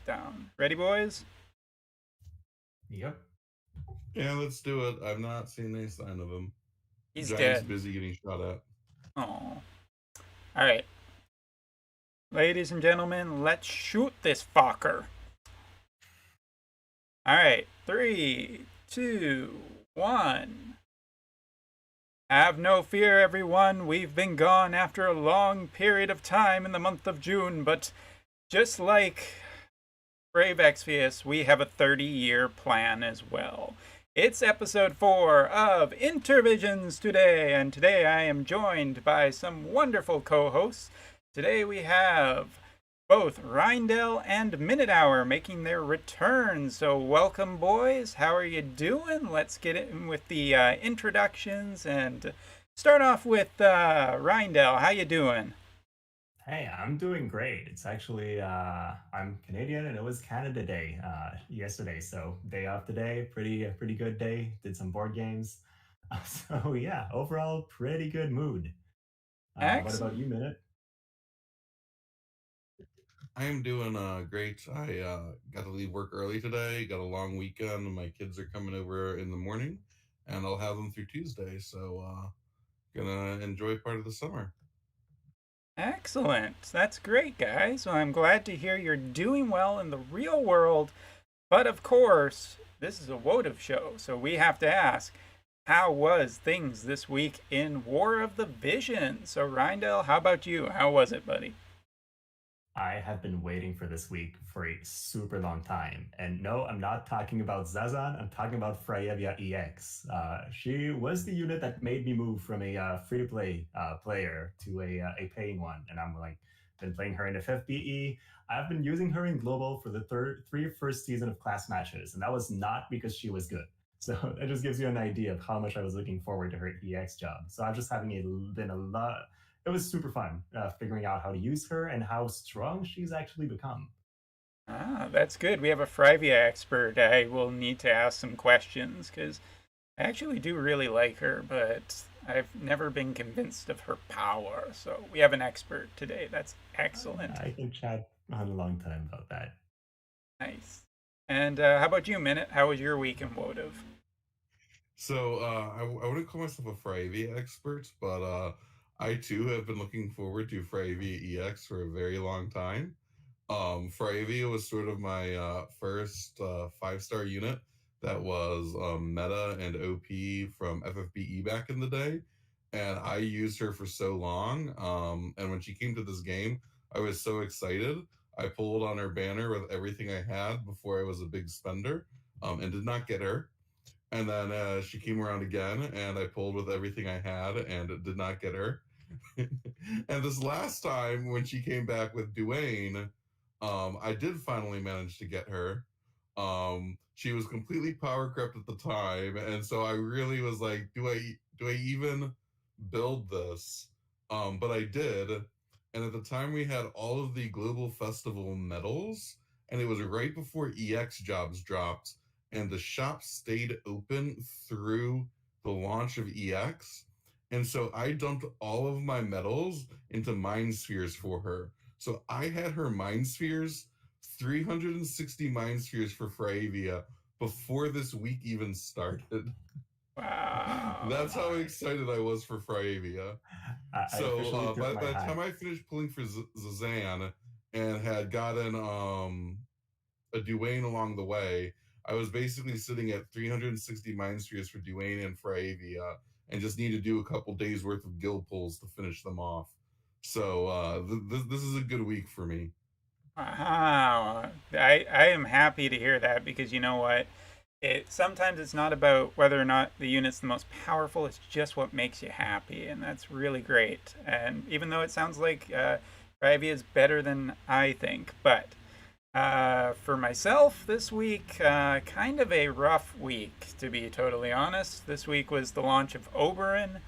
breakdown. Ready, boys? Yep. Yeah, let's do it. I've not seen any sign of him. He's Giant's dead. busy getting shot at. Oh. Alright. Ladies and gentlemen, let's shoot this fucker. Alright. 3, 2, 1. Have no fear, everyone. We've been gone after a long period of time in the month of June, but just like Brave Exvius, we have a 30-year plan as well. It's episode 4 of Intervisions today, and today I am joined by some wonderful co-hosts. Today we have both Reindell and Minute Hour making their return. So welcome, boys. How are you doing? Let's get in with the introductions and start off with Reindell. How you doing? Hey, I'm doing great. It's actually I'm Canadian, and it was Canada Day yesterday, so day off today. Pretty good day. Did some board games. So yeah, overall pretty good mood. What about Excellent. you, Minute? I am doing great. I got to leave work early today. Got a long weekend. My kids are coming over in the morning, and I'll have them through Tuesday. So gonna enjoy part of the summer. Excellent. That's great, guys. Well, I'm glad to hear you're doing well in the real world. But of course, this is a Wotive show, so we have to ask, how was things this week in War of the Vision? So, Reindell, how about you? How was it, buddy? I have been waiting for this week for a super long time. And no, I'm not talking about Zazan, I'm talking about Freyevia EX. She was the unit that made me move from a free-to-play player to a paying one. And I'm like, been playing her in FFBE. I've been using her in Global for the first season of class matches. And that was not because she was good. So it just gives you an idea of how much I was looking forward to her EX job. So I've just been a lot, it was super fun figuring out how to use her and how strong she's actually become. Ah, that's good. We have a Frivia expert. I will need to ask some questions because I actually do really like her, but I've never been convinced of her power. So we have an expert today. That's excellent. I can chat on a long time about that. Nice. And how about you, Minute? How was your week in Wotive? So I wouldn't call myself a Fravia expert, but I too have been looking forward to Fravia EX for a very long time. Fravia was sort of my first 5-star unit that was meta and OP from FFBE back in the day, and I used her for so long. And when she came to this game, I was so excited. I pulled on her banner with everything I had before I was a big spender, and did not get her. And then she came around again, and I pulled with everything I had, and did not get her. And this last time, when she came back with Duane, I did finally manage to get her. She was completely power crept at the time, and so I really was like, do I even build this? But I did, and at the time we had all of the Global Festival medals, and it was right before EX jobs dropped, and the shop stayed open through the launch of EX. And so I dumped all of my medals into Mind Spheres for her. So I had her Mind Spheres, 360 Mind Spheres for Fravia before this week even started. Wow. That's how excited I was for Fravia. I So officially tip by my the time hat. I finished pulling for Zazan and had gotten a Duane along the way, I was basically sitting at 360 Mind Spheres for Duane and Fravia, and just need to do a couple days worth of guild pulls to finish them off. So this is a good week for me. Wow. I am happy to hear that because you know what? Sometimes it's not about whether or not the unit's the most powerful, it's just what makes you happy, and that's really great. And even though it sounds like Rivy is better than I think, but for myself this week, kind of a rough week to be totally honest. This week was the launch of Oberyn,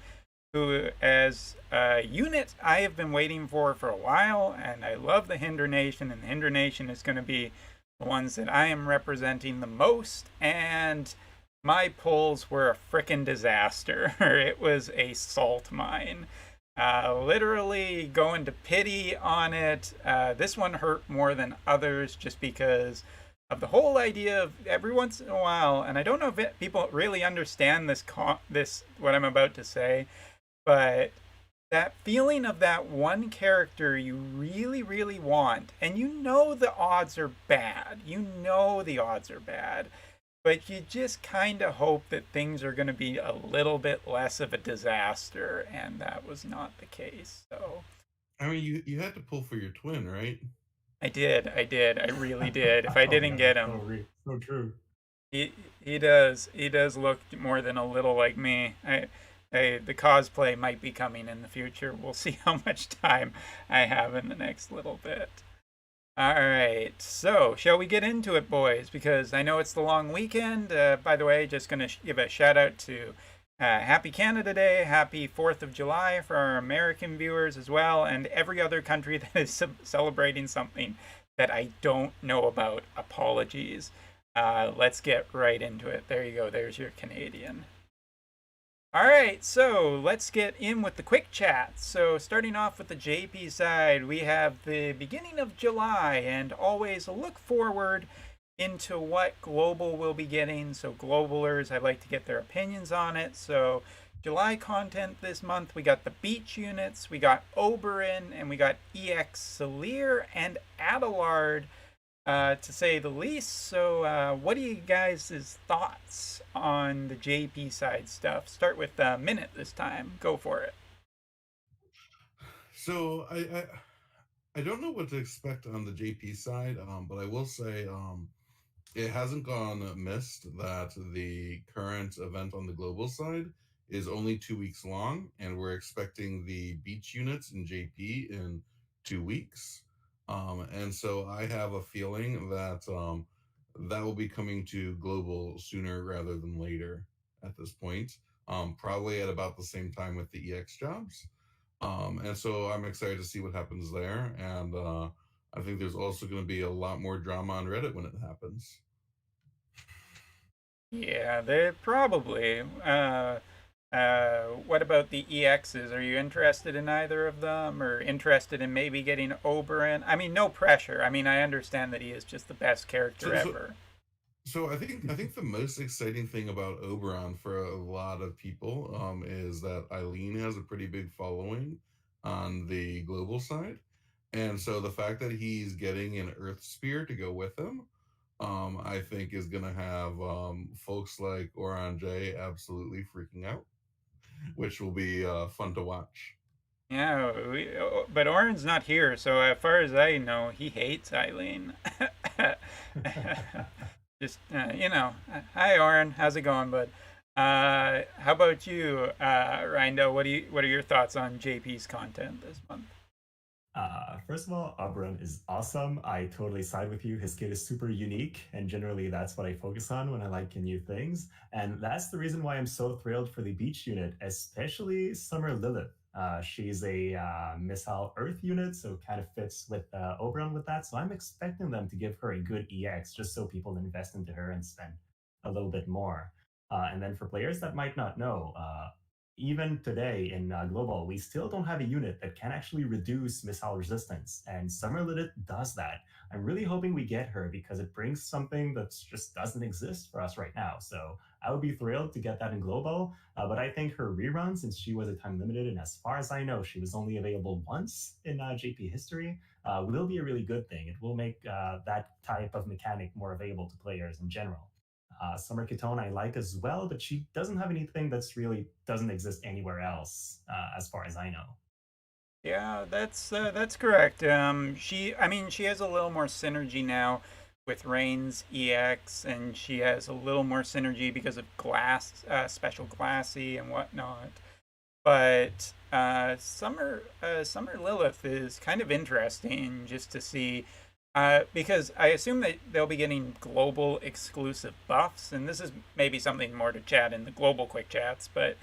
who, as a unit, I have been waiting for a while, and I love the Hinder Nation, and the Hinder Nation is going to be the ones that I am representing the most, and my pulls were a frickin' disaster. It was a salt mine. Literally going to pity on it. This one hurt more than others just because of the whole idea of every once in a while, and I don't know if people really understand this what I'm about to say, but that feeling of that one character you really, really want, and you know the odds are bad. You know the odds are bad, but you just kind of hope that things are going to be a little bit less of a disaster, and that was not the case. So I mean, you had to pull for your twin, right? I really did. If I Oh didn't man, get him, so true. he he does look more than a little like me. The cosplay might be coming in the future. We'll see how much time I have in the next little bit. All right, so shall we get into it, boys? Because I know it's the long weekend. By the way, just going to give a shout out to Happy Canada Day, Happy 4th of July for our American viewers as well, and every other country that is celebrating something that I don't know about. Apologies. Let's get right into it. There you go. There's your Canadian. All right, so let's get in with the quick chat. So, starting off with the JP side, we have the beginning of July and always a look forward into what Global will be getting. So, Globalers, I'd like to get their opinions on it. So, July content this month, we got the Beach units, we got Oberyn, and we got EX Salir and Adelard, to say the least. So, what are you guys' thoughts on the JP side stuff? Start with Minute this time. Go for it. So I don't know what to expect on the JP side, but I will say it hasn't gone missed that the current event on the global side is only 2 weeks long, and we're expecting the beach units in JP in 2 weeks. And so I have a feeling that that will be coming to global sooner rather than later at this point, probably at about the same time with the EX jobs. And so I'm excited to see what happens there. And I think there's also going to be a lot more drama on Reddit when it happens. Yeah, they probably. What about the EXs? Are you interested in either of them, or interested in maybe getting Oberyn? I mean, no pressure. I mean, I understand that he is just the best character So, so, ever. so I think the most exciting thing about Oberon for a lot of people is that Eileen has a pretty big following on the global side, and so the fact that he's getting an Earth Spear to go with him, I think is going to have folks like Oran J absolutely freaking out, which will be fun to watch. Yeah, but Oren's not here, so as far as I know, he hates Eileen. Just hi Oren, how's it going, bud? How about you, Reindell? What are your thoughts on JP's content this month? First of all, Abram is awesome. I totally side with you. His kit is super unique, and generally that's what I focus on when I like new things. And that's the reason why I'm so thrilled for the Beach unit, especially Summer Lilith. She's a Missile Earth unit, so kind of fits with Oberon with that. So I'm expecting them to give her a good EX just so people invest into her and spend a little bit more. And then for players that might not know, even today in Global, we still don't have a unit that can actually reduce missile resistance, and Summer Lilith does that. I'm really hoping we get her because it brings something that just doesn't exist for us right now. So I would be thrilled to get that in Global, but I think her rerun, since she was a time limited, and as far as I know, she was only available once in JP history, will be a really good thing. It will make that type of mechanic more available to players in general. Summer Ketone I like as well, but she doesn't have anything that's really doesn't exist anywhere else, as far as I know. Yeah, that's correct. I mean, she has a little more synergy now with Rain's EX, and she has a little more synergy because of special glassy and whatnot. But Summer Lilith is kind of interesting just to see, because I assume that they'll be getting global exclusive buffs, and this is maybe something more to chat in the global quick chats. But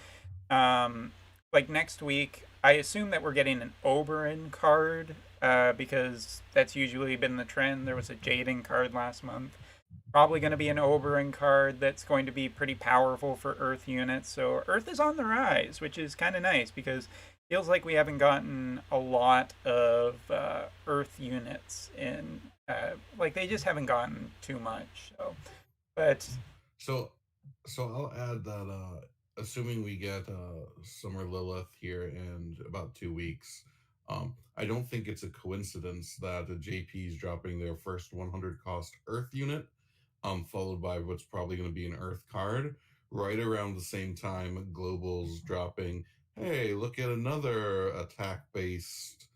um, like next week, I assume that we're getting an Oberyn card, because that's usually been the trend. There was a Jaden card last month. Probably going to be an Oberyn card that's going to be pretty powerful for Earth units. So Earth is on the rise, which is kind of nice because feels like we haven't gotten a lot of Earth units in. Like they just haven't gotten too much. So, but So, so I'll add that assuming we get Summer Lilith here in about 2 weeks, I don't think it's a coincidence that the JP is dropping their first 100 cost Earth unit, followed by what's probably going to be an Earth card. Right around the same time, Global's dropping, hey, look at another attack based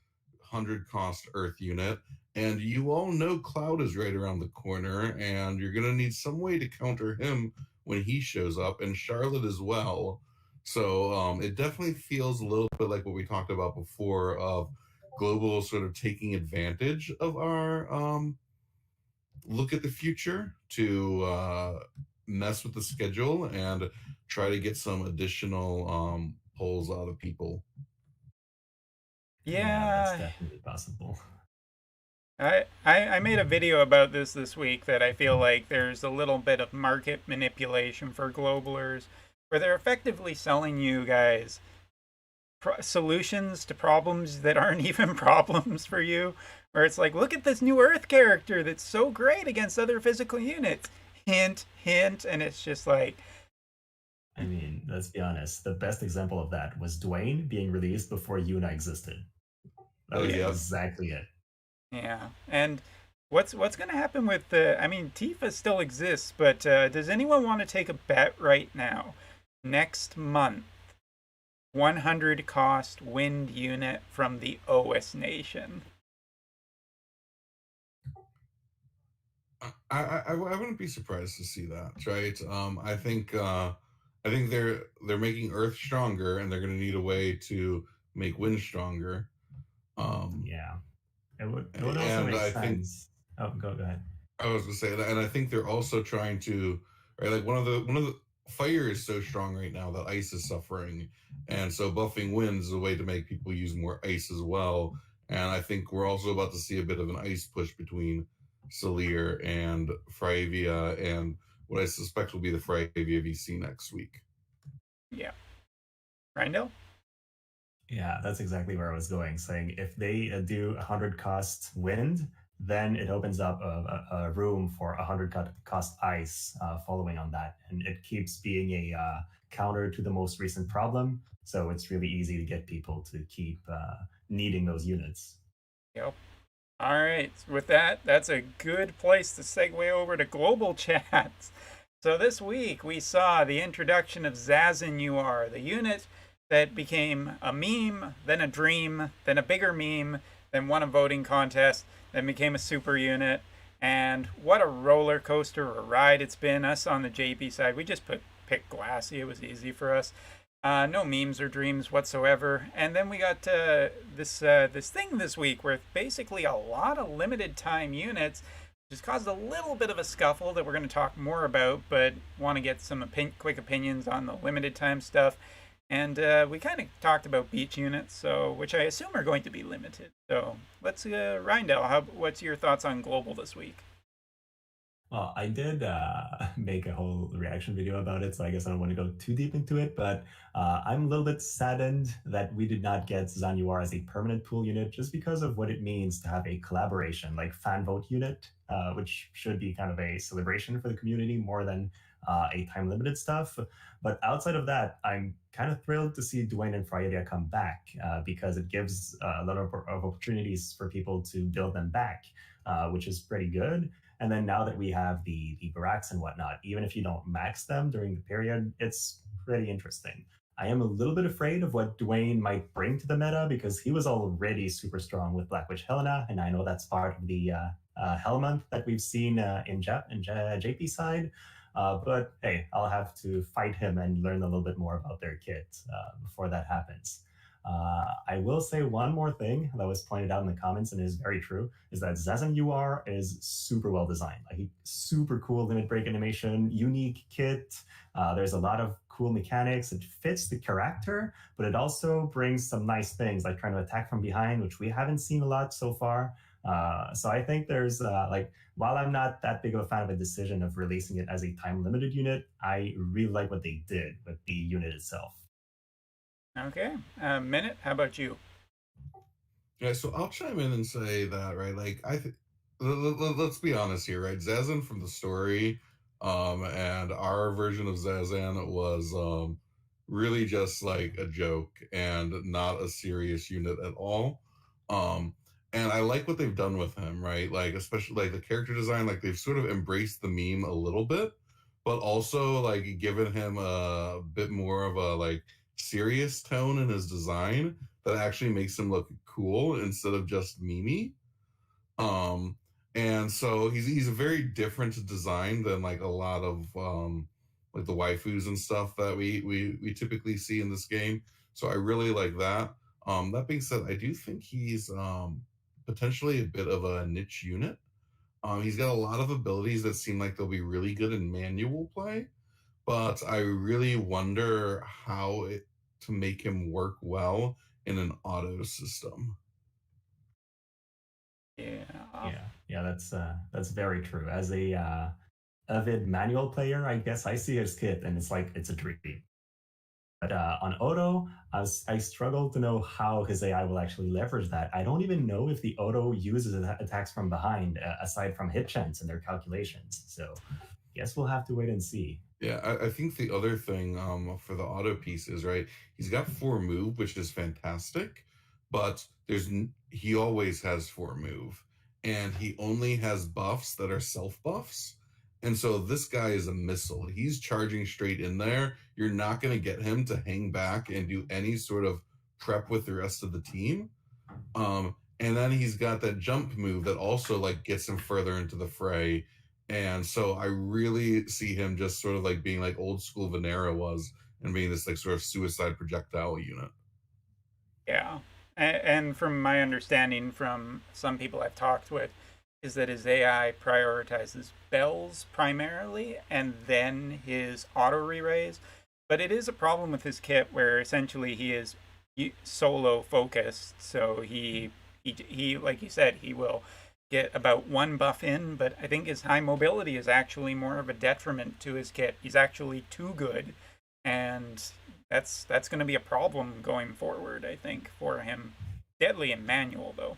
100 cost Earth unit. And you all know Cloud is right around the corner, and you're going to need some way to counter him when he shows up, and Charlotte as well. So it definitely feels a little bit like what we talked about before of Global sort of taking advantage of our look at the future to mess with the schedule and try to get some additional polls out of people. Yeah, that's yeah, definitely possible. I made a video about this week that I feel like there's a little bit of market manipulation for globalers, where they're effectively selling you guys solutions to problems that aren't even problems for you. Where it's like, look at this new Earth character that's so great against other physical units. Hint, hint, and it's just like, I mean, let's be honest. The best example of that was Dwayne being released before Yuna existed. That Oh, was yeah. exactly it. yeah. And what's gonna happen with the? I mean, Tifa still exists, but does anyone want to take a bet right now? Next month, 100 cost wind unit from the OS Nation. I wouldn't be surprised to see that, right? I think they're making Earth stronger, and they're going to need a way to make Wind stronger. Yeah. It would also and make I think sense. Oh, go ahead. I was going to say that, and I think they're also trying to, right? Like one of the fire is so strong right now that ice is suffering, and so buffing wind is a way to make people use more ice as well. And I think we're also about to see a bit of an ice push between Salir and Fravia, and what I suspect will be the Fravia VC next week. Yeah. Reindell? Yeah, that's exactly where I was going, saying if they do 100 cost wind, then it opens up a room for 100 cost ice following on that. And it keeps being a counter to the most recent problem. So it's really easy to get people to keep needing those units. Yep. All right. With that, that's a good place to segue over to global chats. So this week we saw the introduction of Zazin UR, the unit that became a meme, then a dream, then a bigger meme, then won a voting contest, then became a super unit. And what a roller coaster of a ride it's been. Us on the JP side, we just picked Glassy. It was easy for us. No memes or dreams whatsoever. And then we got this thing this week where basically a lot of limited time units just caused a little bit of a scuffle that we're going to talk more about, but want to get some quick opinions on the limited time stuff. And we kind of talked about beach units, so which I assume are going to be limited. So let's, Reindell, what's your thoughts on global this week? Well, I did make a whole reaction video about it, so I guess I don't want to go too deep into it, but I'm a little bit saddened that we did not get Zanyuar as a permanent pool unit just because of what it means to have a collaboration, like fan vote unit, which should be kind of a celebration for the community more than a time limited stuff. But outside of that, I'm kind of thrilled to see Dwayne and Friedia come back because it gives a lot of opportunities for people to build them back, which is pretty good. And then now that we have the barracks and whatnot, even if you don't max them during the period, it's pretty interesting. I am a little bit afraid of what Dwayne might bring to the meta because he was already super strong with Black Witch Helena, and I know that's part of the Hell Month that we've seen in JP side. But hey, I'll have to fight him and learn a little bit more about their kit before that happens. I will say one more thing that was pointed out in the comments and is very true is that Zazan UR is super well designed. Like super cool limit break animation, unique kit. There's a lot of cool mechanics. It fits the character, but it also brings some nice things like trying to attack from behind, which we haven't seen a lot so far. So I think there's while I'm not that big of a fan of a decision of releasing it as a time limited unit, I really like what they did with the unit itself. Okay. Minute, how about you? Yeah, so I'll chime in and say that, right? Like, let's be honest here, right? Zazan from the story, and our version of Zazan was really just like a joke and not a serious unit at all. Um, and I like what they've done with him, right? Like, especially like the character design, like they've sort of embraced the meme a little bit, but also like given him a bit more of a like serious tone in his design that actually makes him look cool instead of just Mimi. Um, and so he's a very different design than like a lot of like the waifus and stuff that we typically see in this game. So I really like that. That being said, I do think he's potentially a bit of a niche unit. He's got a lot of abilities that seem like they'll be really good in manual play, but I really wonder to make him work well in an auto system. Yeah. Yeah, that's very true. As a avid manual player, I guess I see his kit and it's like it's a dream. But on Odo, I struggle to know how his AI will actually leverage that. I don't even know if the Odo uses attacks from behind, aside from hit chance in their calculations. So, guess we'll have to wait and see. Yeah, I think the other thing for the auto piece is right. He's got four move, which is fantastic, but he always has four move, and he only has buffs that are self buffs. And so this guy is a missile. He's charging straight in there. You're not going to get him to hang back and do any sort of prep with the rest of the team. And then he's got that jump move that also like gets him further into the fray. And so I really see him just sort of like being like old school Venera was and being this like sort of suicide projectile unit. Yeah. And from my understanding from some people I've talked with, is that his AI prioritizes bells primarily and then his auto re-raise. But it is a problem with his kit where essentially he is solo focused. So he like you said, he will get about one buff in, but I think his high mobility is actually more of a detriment to his kit. He's actually too good, and that's going to be a problem going forward, I think, for him. Deadly in manual though.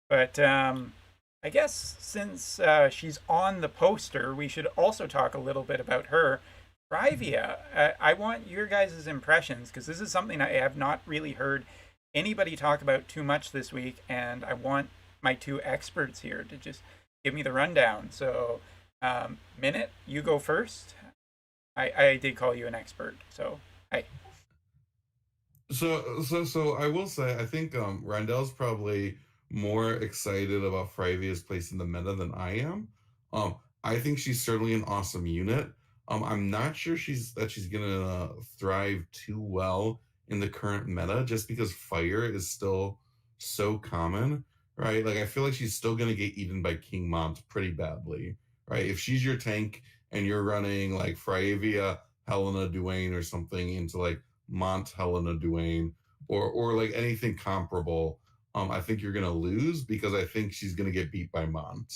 But I guess since she's on the poster, we should also talk a little bit about her. Rivia, I want your guys' impressions because this is something I have not really heard anybody talk about too much this week, and I want my two experts here to just give me the rundown. So, Minute, you go first. I did call you an expert, so hi. So I will say I think Reindell's probably more excited about Fravia's place in the meta than I am. Um, I think she's certainly an awesome unit. I'm not sure she's gonna thrive too well in the current meta just because fire is still so common, right? Like I feel like she's still gonna get eaten by King Mont pretty badly, right? If she's your tank and you're running like Fravia, Helena, Duane, or something into like Mont, Helena, Duane, or like anything comparable, I think you're gonna lose because I think she's gonna get beat by Mont.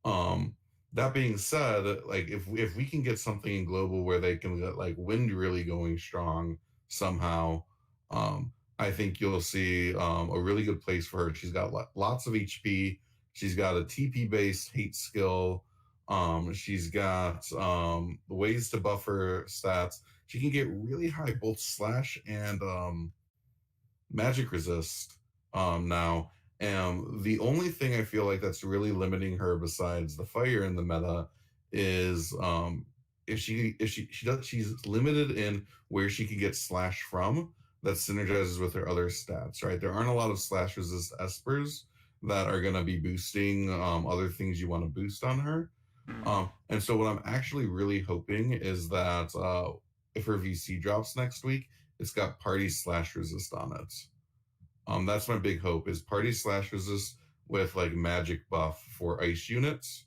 Um, that being said, like if we can get something in global where they can get like wind really going strong somehow, I think you'll see a really good place for her. She's got lots of HP. She's got a TP based hate skill. She's got ways to buff her stats. She can get really high both slash and magic resist now. The only thing I feel like that's really limiting her besides the fire in the meta is if she's limited in where she can get slash from that synergizes with her other stats, right? There aren't a lot of slash resist espers that are going to be boosting other things you want to boost on her. And so what I'm actually really hoping is that if her VC drops next week, it's got party slash resist on it. That's my big hope is party slash resist with like magic buff for ice units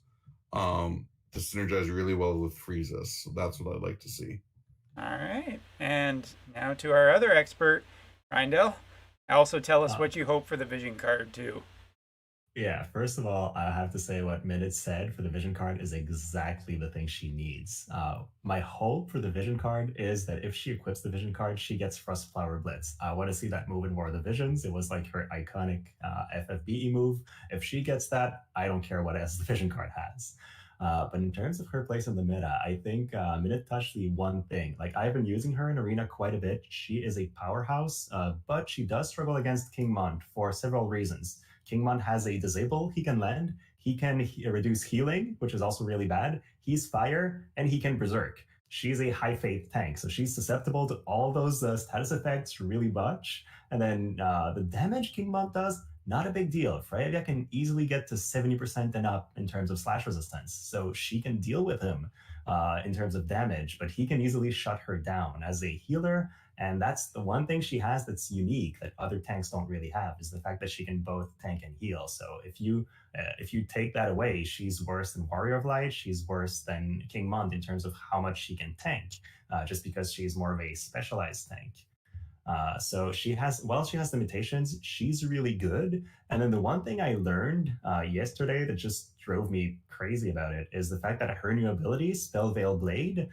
to synergize really well with freezes. So that's what I'd like to see. All right, and now to our other expert, Reindell. Also, tell us Uh, what you hope for the vision card too. Yeah, first of all, I have to say what Minute said for the vision card is exactly the thing she needs. My hope for the vision card is that if she equips the vision card, she gets Frost Flower Blitz. I want to see that move in War of the Visions. It was like her iconic FFBE move. If she gets that, I don't care what else the vision card has. But in terms of her place in the meta, I think Minute touched the one thing. Like, I've been using her in Arena quite a bit. She is a powerhouse, but she does struggle against King Mont for several reasons. Kingmon has a disable he can land. He can reduce healing, which is also really bad. He's fire, and he can berserk. She's a high faith tank, so she's susceptible to all those status effects really much. And then the damage Kingmon does, not a big deal. Freya can easily get to 70% and up in terms of slash resistance, so she can deal with him in terms of damage, but he can easily shut her down. As a healer, and that's the one thing she has that's unique that other tanks don't really have is the fact that she can both tank and heal. So if you take that away, she's worse than Warrior of Light. She's worse than King Mont in terms of how much she can tank, just because she's more of a specialized tank. So while she has limitations, she's really good. And then the one thing I learned yesterday that just drove me crazy about it is the fact that her new ability, Spell Veil Blade,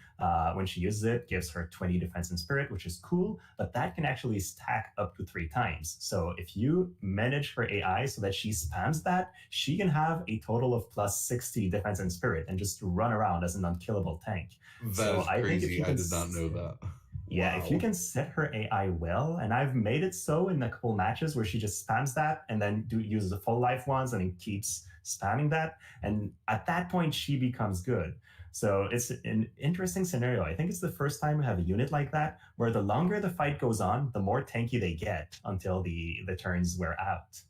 when she uses it, gives her 20 defense and spirit, which is cool, but that can actually stack up to 3 times. So if you manage her AI so that she spams that, she can have a total of plus 60 defense and spirit and just run around as an unkillable tank. That So is I think if crazy. you I can did not know that. yeah, if you Wow. can set her AI well, and I've made it so in a couple matches where she just spams that and then uses the full life ones and then keeps spamming that, and at that point she becomes good. So it's an interesting scenario. I think it's the first time we have a unit like that where the longer the fight goes on, the more tanky they get until the turns wear out.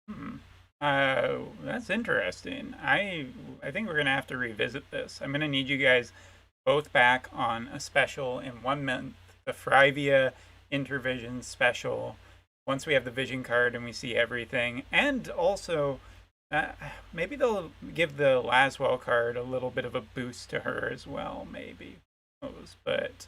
Hmm. That's interesting. I think we're gonna have to revisit this. I'm gonna need you guys both back on a special in 1 month, the Frivia Intervisions special. Once we have the vision card and we see everything, and also uh, maybe they'll give the Laswell card a little bit of a boost to her as well. Maybe, but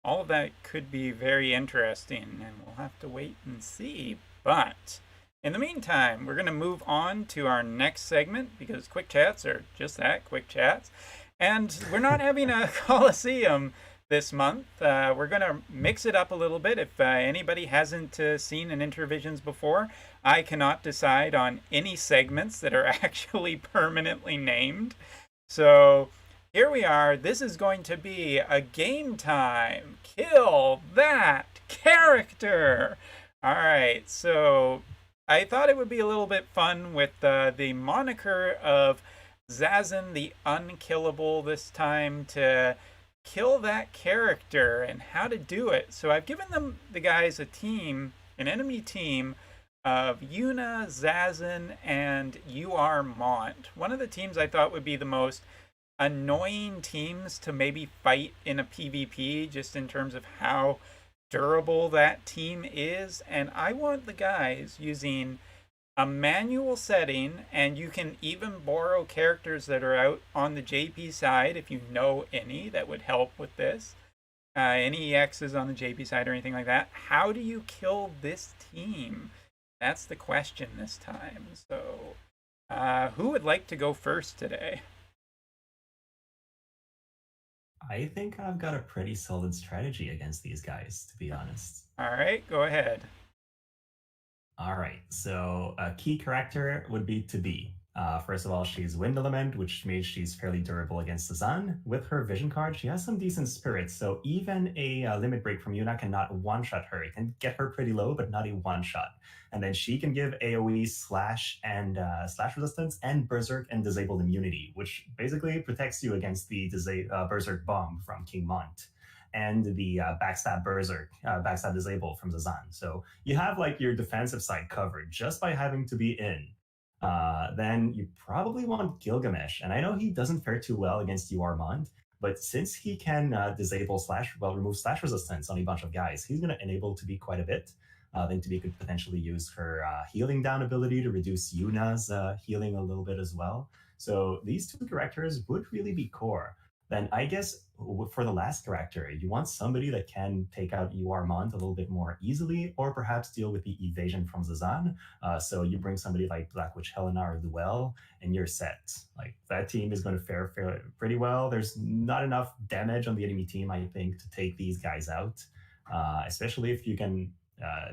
all of that could be very interesting, and we'll have to wait and see. But in the meantime, we're going to move on to our next segment because quick chats are just that, quick chats. And we're not having a Coliseum this month. We're going to mix it up a little bit. If anybody hasn't seen an Intervisions before, I cannot decide on any segments that are actually permanently named. So here we are. This is going to be a game time. Kill that character. All right. So I thought it would be a little bit fun with the moniker of Zazin the Unkillable this time to kill that character and how to do it. So I've given the guys a team, an enemy team of Yuna, Zazin, and Mont. One of the teams I thought would be the most annoying teams to maybe fight in a PvP just in terms of how durable that team is. And I want the guys using a manual setting, and you can even borrow characters that are out on the JP side if you know any that would help with this. Any EXs on the JP side or anything like that. How do you kill this team? That's the question this time. So, who would like to go first today? I think I've got a pretty solid strategy against these guys, to be honest. All right, go ahead. All right, so a key character would be to be. First of all, she's Wind Element, which means she's fairly durable against the sun. With her Vision card, she has some decent spirits, so even a Limit Break from Yuna cannot one-shot her. It can get her pretty low, but not a one-shot. And then she can give AoE slash and slash resistance and Berserk and Disabled Immunity, which basically protects you against the Berserk Bomb from King Mont and the backstab berserk, backstab disable from Zazan. So you have like your defensive side covered just by having to be in. Then you probably want Gilgamesh, and I know he doesn't fare too well against Mont, but since he can remove slash resistance on a bunch of guys, he's going to enable to be quite a bit. Then to be could potentially use her healing down ability to reduce Yuna's healing a little bit as well. So these two characters would really be core. then I guess for the last character, you want somebody that can take out Mont a little bit more easily, or perhaps deal with the evasion from Zazan. So you bring somebody like Black Witch Helena or Luel, and you're set. Like that team is going to fare pretty well. There's not enough damage on the enemy team, I think, to take these guys out. Especially if you can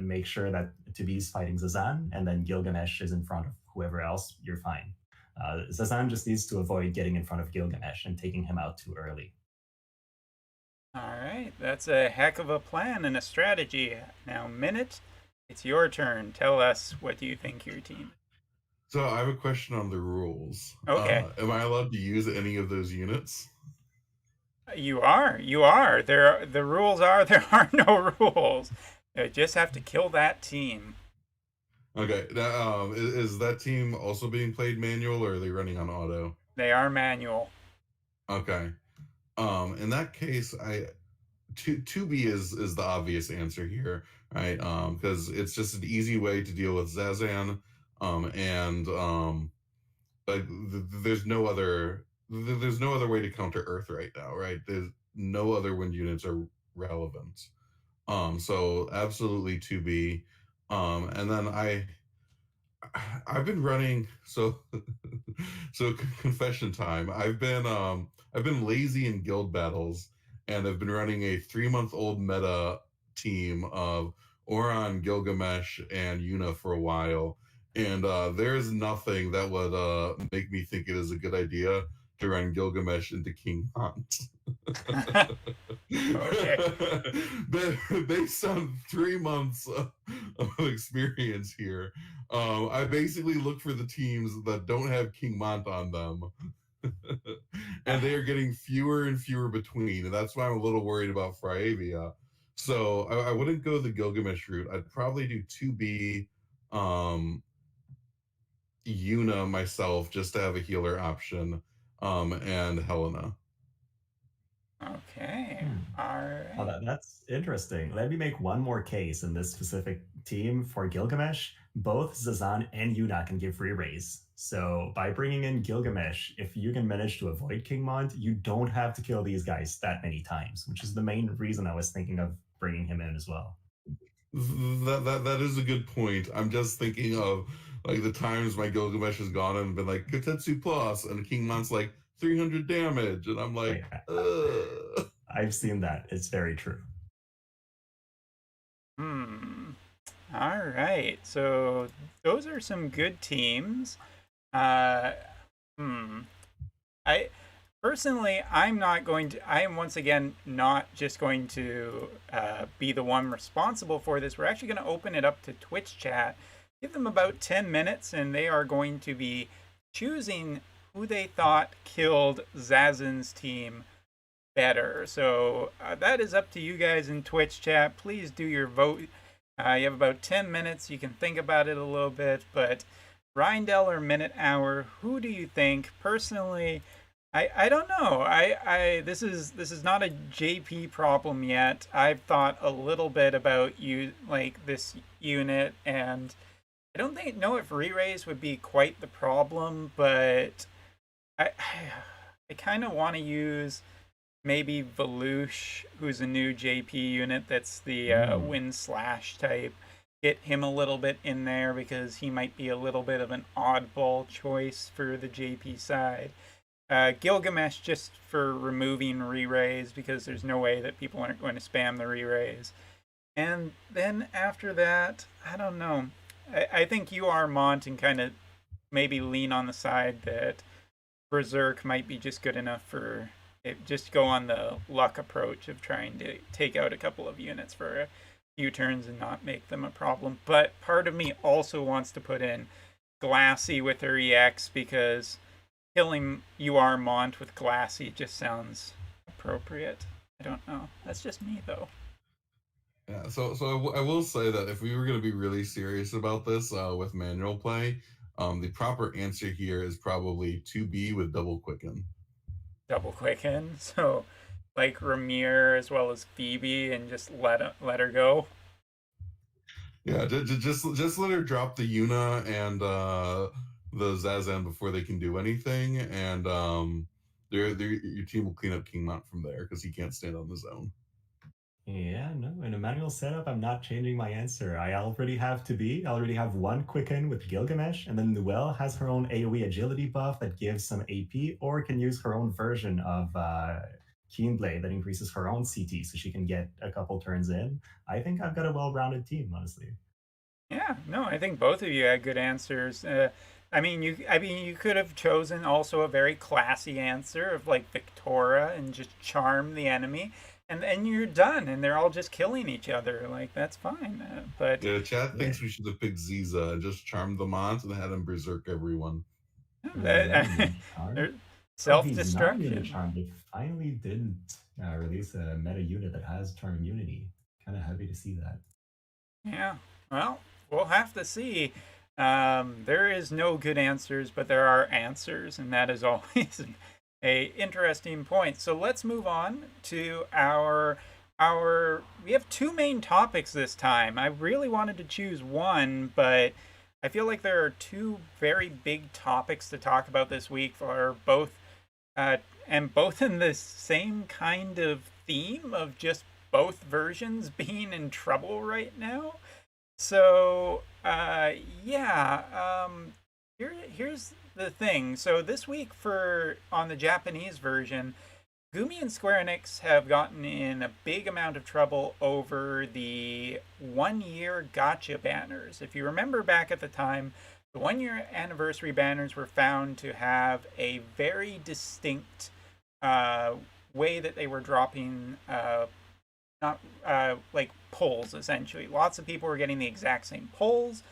make sure that Tubi's fighting Zazan, and then Gilgamesh is in front of whoever else, you're fine. Zazan just needs to avoid getting in front of Gilgamesh and taking him out too early. All right, that's a heck of a plan and a strategy. Now, Minute, it's your turn. Tell us, what do you think your team? So I have a question on the rules. Okay. Am I allowed to use any of those units? You are. The rules are there are no rules. You just have to kill that team. Okay. Now, is that team also being played manual, or are they running on auto? They are manual. Okay. In that case, Tubi is the obvious answer here, right? Because it's just an easy way to deal with Zazan, and like there's no other way to counter Earth right now, right? There's no other wind units are relevant. So absolutely Tubi. And then I've been running so confession time. I've been lazy in guild battles, and I've been running a 3-month-old meta team of Oran, Gilgamesh, and Yuna for a while. And there's nothing that would make me think it is a good idea to run Gilgamesh into King Hunt. Based on 3 months of experience here, I basically look for the teams that don't have King Mont on them. And they are getting fewer and fewer between, and that's why I'm a little worried about Fryavia. So I wouldn't go the Gilgamesh route. I'd probably do 2B Yuna myself, just to have a healer option, and Helena. Okay. All right. Oh, that's interesting. Let me make one more case in this specific team for Gilgamesh. Both Zazan and Yuna can give free raise. So by bringing in Gilgamesh, if you can manage to avoid King Mont, you don't have to kill these guys that many times, which is the main reason I was thinking of bringing him in as well. That is a good point. I'm just thinking of like the times my Gilgamesh has gone and been like Kotetsu plus, and King Mont's like 300 damage, and I'm like, ugh. I've seen that. It's very true. All right. So those are some good teams. I personally, I am once again not just going to be the one responsible for this. We're actually going to open it up to Twitch chat. Give them about 10 minutes, and they are going to be choosing who they thought killed Zazan's team better. So that is up to you guys in Twitch chat. Please do your vote. You have about 10 minutes. You can think about it a little bit, but Reindell or Minute Hour, who do you think? Personally, I don't know. This is not a JP problem yet. I've thought a little bit about this unit, and I don't know if re-raise would be quite the problem, but I kind of want to use maybe Velouche, who's a new JP unit that's the wind slash type. Get him a little bit in there because he might be a little bit of an oddball choice for the JP side. Gilgamesh just for removing re-raise, because there's no way that people aren't going to spam the re-raise. And then after that, I don't know. I think you are Mont and kind of maybe lean on the side that Berserk might be just good enough for it. Just go on the luck approach of trying to take out a couple of units for a few turns and not make them a problem. But part of me also wants to put in Glassy with her EX, because killing Mont with Glassy just sounds appropriate. I don't know. That's just me, though. Yeah, so I will say that if we were going to be really serious about this with manual play, the proper answer here is probably 2B with Double Quicken. Double Quicken? So, like Ramir as well as Phoebe, and just let her go? Yeah, just let her drop the Yuna and the Zazan before they can do anything, and your team will clean up King Mount from there because he can't stand on his own. Yeah, no, in a manual setup, I'm not changing my answer. I already have to be. I already have one Quicken with Gilgamesh, and then Noelle has her own AoE agility buff that gives some AP, or can use her own version of Keenblade that increases her own CT so she can get a couple turns in. I think I've got a well rounded team, honestly. Yeah, no, I think both of you had good answers. I mean, you could have chosen also a very classy answer of like Victora and just charm the enemy, and then you're done, and they're all just killing each other. Like that's fine. But Yeah, chat yeah, thinks we should have picked Ziza and just charmed the Mons and had him berserk everyone. that, Charm? Oh, he's not immune to self-destruction. Charm. They finally didn't release a meta unit that has Charm immunity. Kind of happy to see that. Yeah. Well, we'll have to see. There is no good answers, but there are answers, and that is always a interesting point. So let's move on to our. We have two main topics this time. I really wanted to choose one, but I feel like there are two very big topics to talk about this week for both, uh, and both in the same kind of theme of just both versions being in trouble right now. So, yeah, here's the thing. So this week for on the Japanese version, Gumi and Square Enix have gotten in a big amount of trouble over the 1 year gotcha banners. If you remember back at the time, the 1 year anniversary banners were found to have a very distinct uh, way that they were dropping not like polls essentially. Lots of people were getting the exact same polls,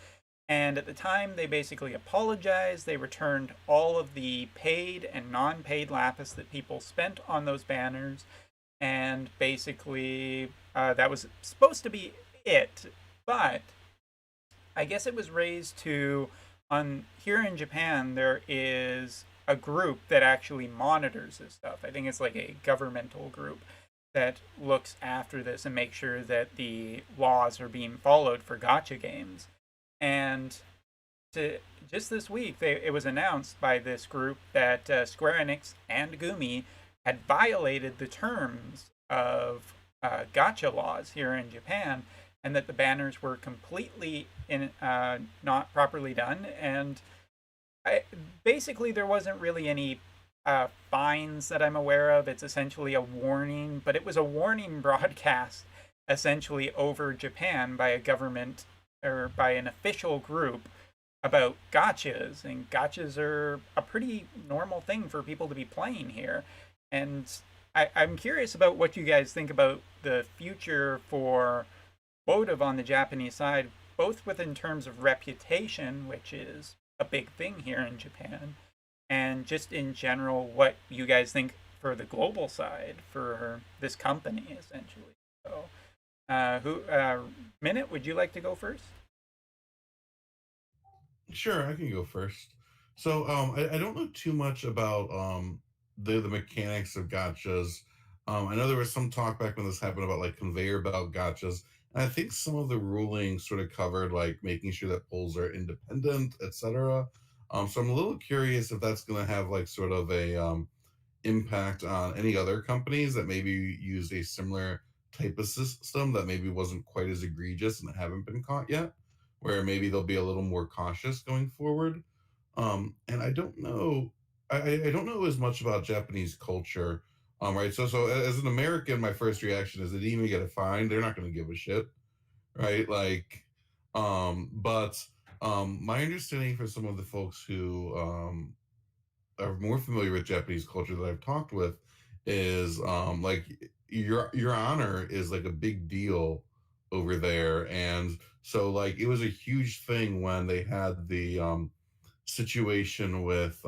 and at the time they basically apologized. They returned all of the paid and non-paid lapis that people spent on those banners, and basically that was supposed to be it. But I guess it was raised to on here in Japan there is a group that actually monitors this stuff. I think it's like a governmental group that looks after this and makes sure that the laws are being followed for gotcha games. And to just this week, it was announced by this group that Square Enix and Gumi had violated the terms of gotcha laws here in Japan, and that the banners were completely not properly done. And basically, there wasn't really any fines that I'm aware of. It's essentially a warning, but it was a warning broadcast essentially over Japan by a government or by an official group about gotchas. And gotchas are a pretty normal thing for people to be playing here. And I'm curious about what you guys think about the future for Votive on the Japanese side, both within terms of reputation, which is a big thing here in Japan, and just in general what you guys think for the global side for this company essentially. So who Minute, would you like to go first? Sure, I can go first. So I don't know too much about the mechanics of gotchas. I know there was some talk back when this happened about like conveyor belt gotchas. And I think some of the rulings sort of covered like making sure that polls are independent, etc. So I'm a little curious if that's going to have like sort of a impact on any other companies that maybe use a similar type of system that maybe wasn't quite as egregious and haven't been caught yet, where maybe they'll be a little more cautious going forward. And I don't know, I don't know as much about Japanese culture. Right. So as an American, my first reaction is they didn't even get a fine. They're not going to give a shit. Right. Like, but my understanding for some of the folks who are more familiar with Japanese culture that I've talked with is like your honor is like a big deal over there. And so like it was a huge thing when they had the situation with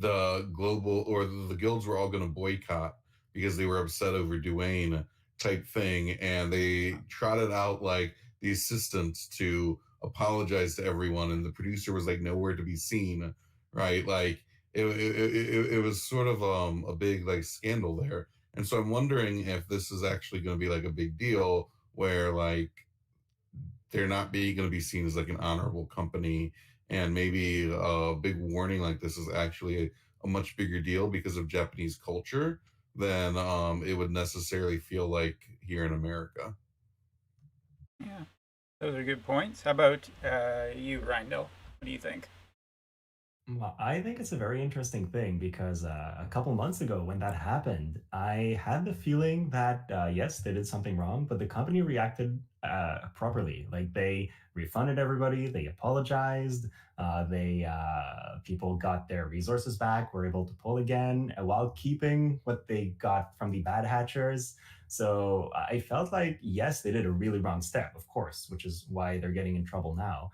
the global or the guilds were all going to boycott because they were upset over Duane type thing, and they trotted out like the assistant to apologize to everyone, and the producer was like nowhere to be seen, right? Like it was sort of a big like scandal there, and so I'm wondering if this is actually going to be like a big deal where like they're not being going to be seen as like an honorable company, and maybe a big warning like this is actually a much bigger deal because of Japanese culture than it would necessarily feel like here in America. Yeah, those are good points. How about you, Reindell? What do you think? Well, I think it's a very interesting thing because a couple months ago, when that happened, I had the feeling that yes, they did something wrong, but the company reacted properly. Like they refunded everybody, they apologized, they people got their resources back, were able to pull again, while keeping what they got from the bad hatchers. So I felt like yes, they did a really wrong step, of course, which is why they're getting in trouble now,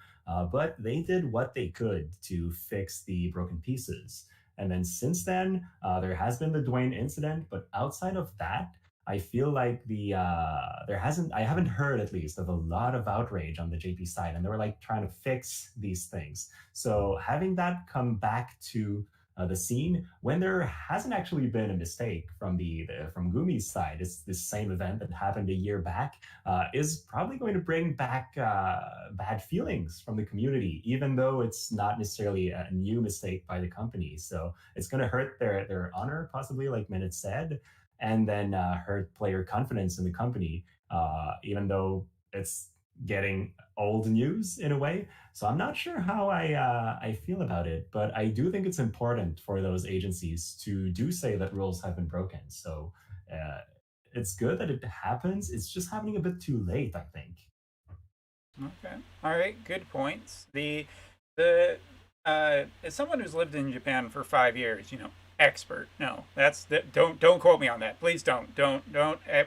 but they did what they could to fix the broken pieces. And then since then, there has been the Dwayne incident, but outside of that, I feel like I haven't heard at least of a lot of outrage on the JP side, and they were like trying to fix these things. So having that come back to the scene when there hasn't actually been a mistake from from Gumi's side, it's this same event that happened a year back, is probably going to bring back bad feelings from the community, even though it's not necessarily a new mistake by the company. So it's going to hurt their honor, possibly, like Minute said, and then hurt player confidence in the company, even though it's getting old news in a way. So I'm not sure how I feel about it, but I do think it's important for those agencies to do say that rules have been broken. So uh, it's good that it happens. It's just happening a bit too late, I think. Okay. All right. Good points. The as someone who's lived in Japan for 5 years, expert. No, don't quote me on that. Please don't.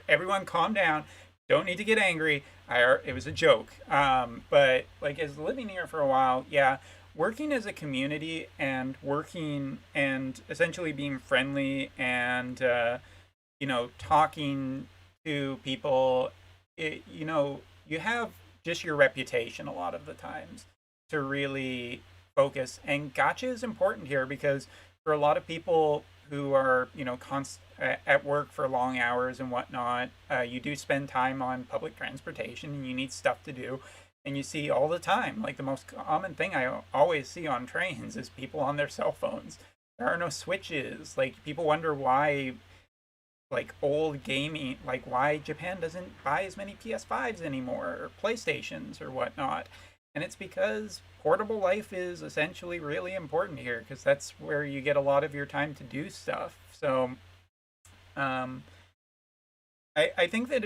Everyone, calm down. Don't need to get angry. It was a joke. But like as living here for a while, yeah, working as a community and working and essentially being friendly and talking to people, you have just your reputation a lot of the times to really focus. And gotcha is important here because for a lot of people who are, at work for long hours and whatnot, you do spend time on public transportation and you need stuff to do. And you see all the time, like the most common thing I always see on trains is people on their cell phones. There are no switches. Like people wonder why like old gaming, like why Japan doesn't buy as many PS5s anymore or PlayStations or whatnot. And it's because portable life is essentially really important here because that's where you get a lot of your time to do stuff. So um, I think that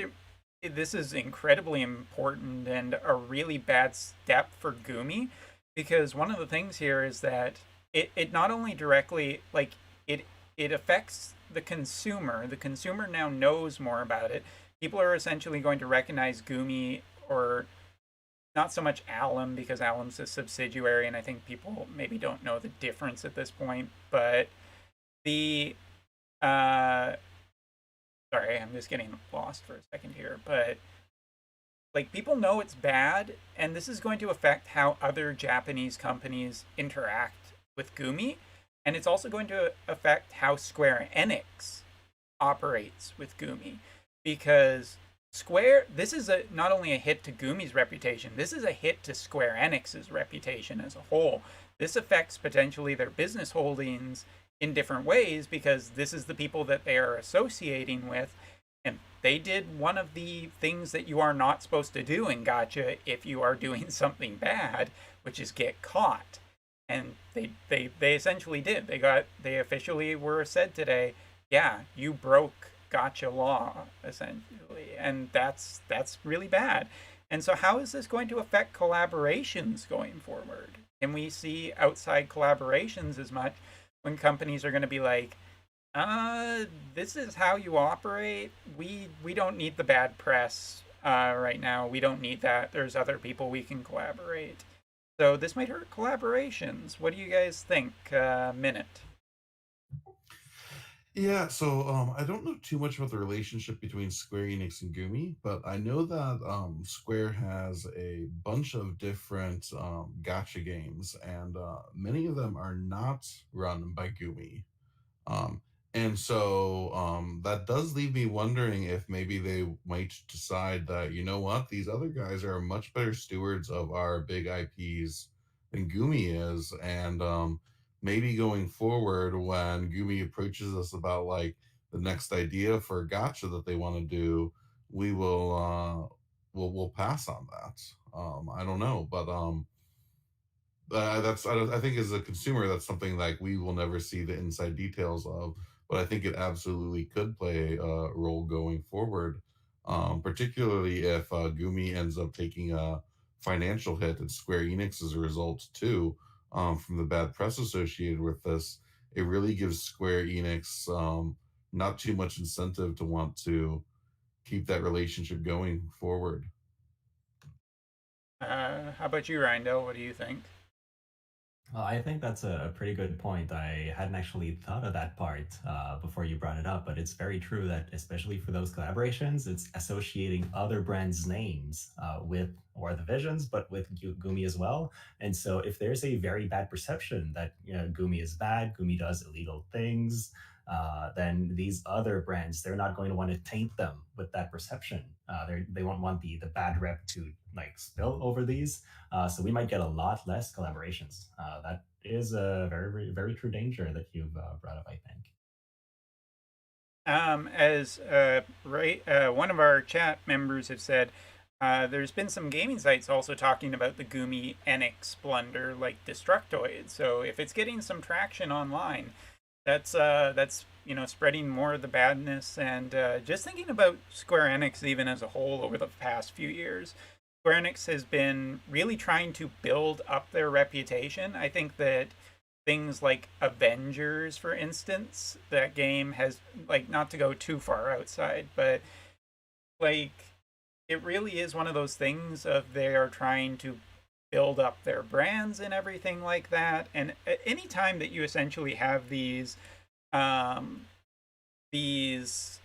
this is incredibly important and a really bad step for Gumi because one of the things here is that it not only directly like it affects the consumer. The consumer now knows more about it. People are essentially going to recognize Gumi or not so much Alum because Alum's a subsidiary, and I think people maybe don't know the difference at this point. But the sorry, I'm just getting lost for a second here. But like people know it's bad, and this is going to affect how other Japanese companies interact with Gumi, and it's also going to affect how Square Enix operates with Gumi because this is not only a hit to Gumi's reputation, this is a hit to Square Enix's reputation as a whole. This affects potentially their business holdings in different ways because this is the people that they are associating with, and they did one of the things that you are not supposed to do in Gacha if you are doing something bad, which is get caught. And they essentially did. They officially were said today, yeah, you broke gotcha law essentially, and that's really bad. And so how is this going to affect collaborations going forward? Can we see outside collaborations as much when companies are going to be like, this is how you operate. We don't need the bad press right now. We don't need that. There's other people we can collaborate. So this might hurt collaborations. What do you guys think? Minute. Yeah, so I don't know too much about the relationship between Square Enix and Gumi, but I know that Square has a bunch of different gacha games, and many of them are not run by Gumi. Um, and so that does leave me wondering if maybe they might decide that, you know what, these other guys are much better stewards of our big IPs than Gumi is. And maybe going forward when Gumi approaches us about like the next idea for a gotcha that they want to do, we will we'll pass on that. I don't know, but I think as a consumer, that's something like we will never see the inside details of, but I think it absolutely could play a role going forward, particularly if Gumi ends up taking a financial hit at Square Enix as a result too, from the bad press associated with this. It really gives Square Enix not too much incentive to want to keep that relationship going forward. How about you, Reindell? What do you think? Well, I think that's a pretty good point. I hadn't actually thought of that part before you brought it up, but it's very true that, especially for those collaborations, it's associating other brands' names with, or the visions, but with Gumi as well. And so, if there's a very bad perception that, you know, Gumi is bad, Gumi does illegal things, then these other brands, they're not going to want to taint them with that perception. They won't want the bad rep to like spill over these, so we might get a lot less collaborations. That is a very, very true danger that you've brought up, I think. As one of our chat members have said, there's been some gaming sites also talking about the Gumi Enix blunder like Destructoid. So if it's getting some traction online, that's spreading more of the badness. And just thinking about Square Enix even as a whole over the past few years, Square Enix has been really trying to build up their reputation. I think that things like Avengers, for instance, that game has, like, not to go too far outside, but like it really is one of those things of they are trying to build up their brands and everything like that. And any time that you essentially have um these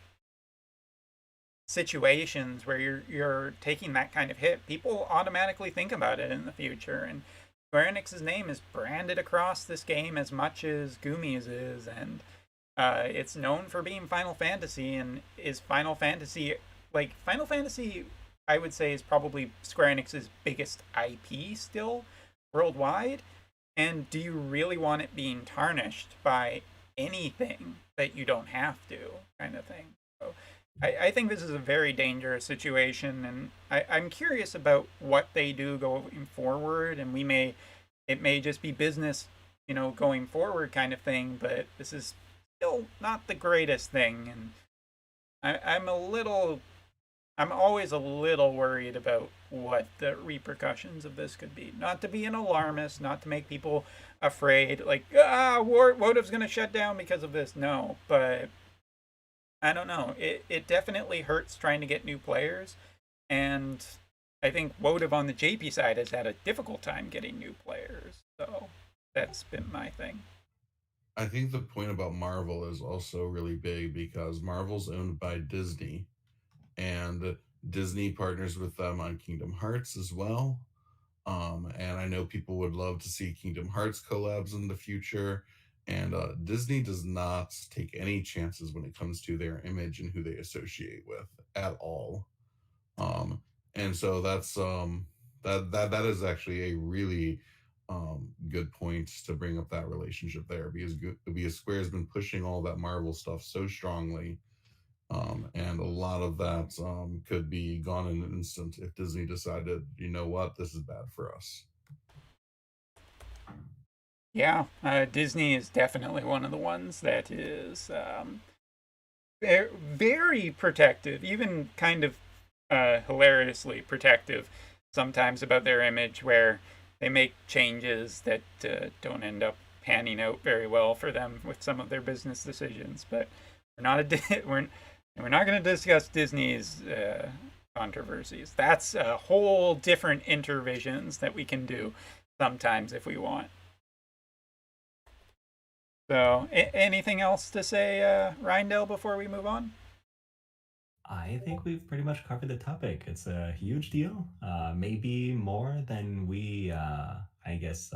situations where you're taking that kind of hit, people automatically think about it in the future. And Square Enix's name is branded across this game as much as Gumi's is, and it's known for being Final Fantasy. And is Final Fantasy like Final Fantasy? I would say is probably Square Enix's biggest IP still worldwide. And do you really want it being tarnished by anything that you don't have to, kind of thing? So I think this is a very dangerous situation, and I'm curious about what they do going forward. And it may just be business, going forward kind of thing. But this is still not the greatest thing, and I'm always a little worried about what the repercussions of this could be. Not to be an alarmist, not to make people afraid, like, Wotif's going to shut down because of this. No, but I don't know. It definitely hurts trying to get new players, and I think Wotif on the JP side has had a difficult time getting new players. So that's been my thing. I think the point about Marvel is also really big because Marvel's owned by Disney, and Disney partners with them on Kingdom Hearts as well. And I know people would love to see Kingdom Hearts collabs in the future. And Disney does not take any chances when it comes to their image and who they associate with at all. Um, and so that is actually a really good point to bring up that relationship there, because Square has been pushing all that Marvel stuff so strongly, and a lot of that could be gone in an instant if Disney decided, you know what, this is bad for us. Yeah, Disney is definitely one of the ones that is very protective, even kind of hilariously protective sometimes about their image, where they make changes that don't end up panning out very well for them with some of their business decisions. But we're not we're not going to discuss Disney's controversies. That's a whole different intervisions that we can do sometimes if we want. So, anything else to say, Reindell, before we move on? I think we've pretty much covered the topic. It's a huge deal, maybe more than we, I guess,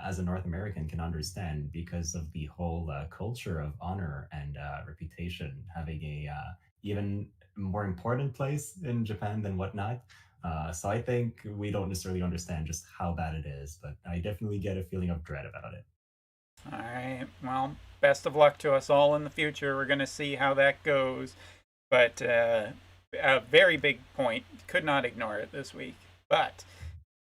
as a North American can understand, because of the whole culture of honor and reputation having a even more important place in Japan than whatnot. So I think we don't necessarily understand just how bad it is, but I definitely get a feeling of dread about it. All right. Well, best of luck to us all in the future. We're going to see how that goes. But a very big point. Could not ignore it this week. But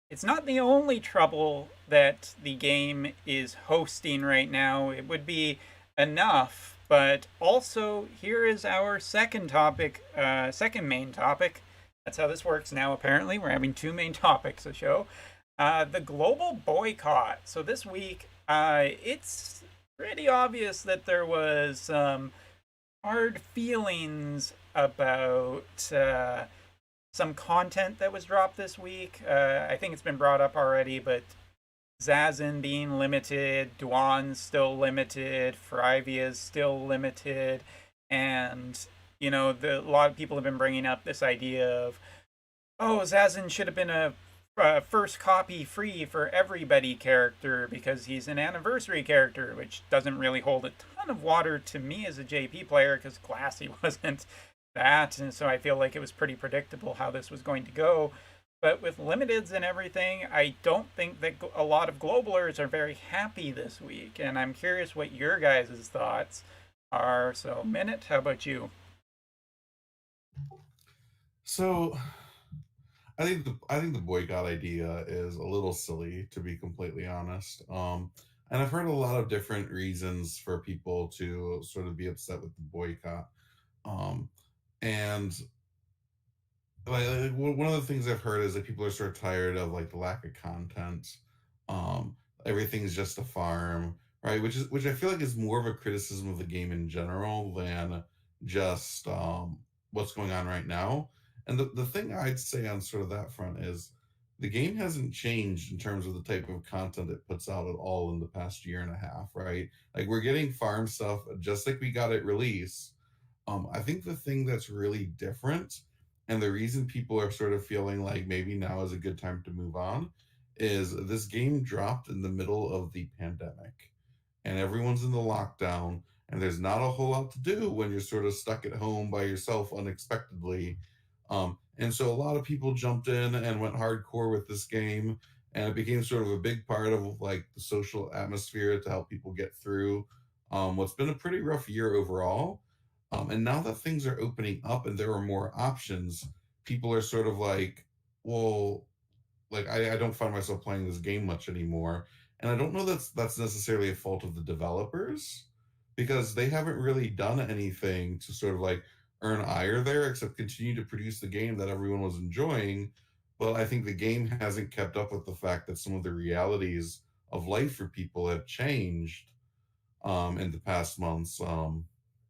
it's not the only trouble that the game is hosting right now. It would be enough. But also, here is our second topic, second main topic. That's how this works now, apparently. We're having two main topics a show. The global boycott. So this week, it's pretty obvious that there was some hard feelings about some content that was dropped this week. I think it's been brought up already, but Zazin being limited, Dwan's still limited, Frivia's still limited, and a lot of people have been bringing up this idea of, oh, Zazin should have been a first copy free for everybody character because he's an anniversary character, which doesn't really hold a ton of water to me as a JP player because Classy wasn't that, and so I feel like it was pretty predictable how this was going to go. But with limiteds and everything, I don't think that a lot of globalers are very happy this week, and I'm curious what your guys' thoughts are. So, Minute, how about you? So I think the boycott idea is a little silly, to be completely honest. And I've heard a lot of different reasons for people to sort of be upset with the boycott. Um, and one of the things I've heard is that people are sort of tired of like the lack of content. Um, Everything's just a farm, right? Which I feel like is more of a criticism of the game in general than just what's going on right now. And the thing I'd say on sort of that front is the game hasn't changed in terms of the type of content it puts out at all in the past year and a half, right? Like we're getting farm stuff just like we got it released. I think the thing that's really different and the reason people are sort of feeling like maybe now is a good time to move on is this game dropped in the middle of the pandemic and everyone's in the lockdown and there's not a whole lot to do when you're sort of stuck at home by yourself unexpectedly. And so a lot of people jumped in and went hardcore with this game and it became sort of a big part of like the social atmosphere to help people get through what's been a pretty rough year overall. And now that things are opening up and there are more options, people are sort of like, well, like I don't find myself playing this game much anymore. And I don't know that's necessarily a fault of the developers because they haven't really done anything to sort of like earn ire there except continue to produce the game that everyone was enjoying. But I think the game hasn't kept up with the fact that some of the realities of life for people have changed in the past months,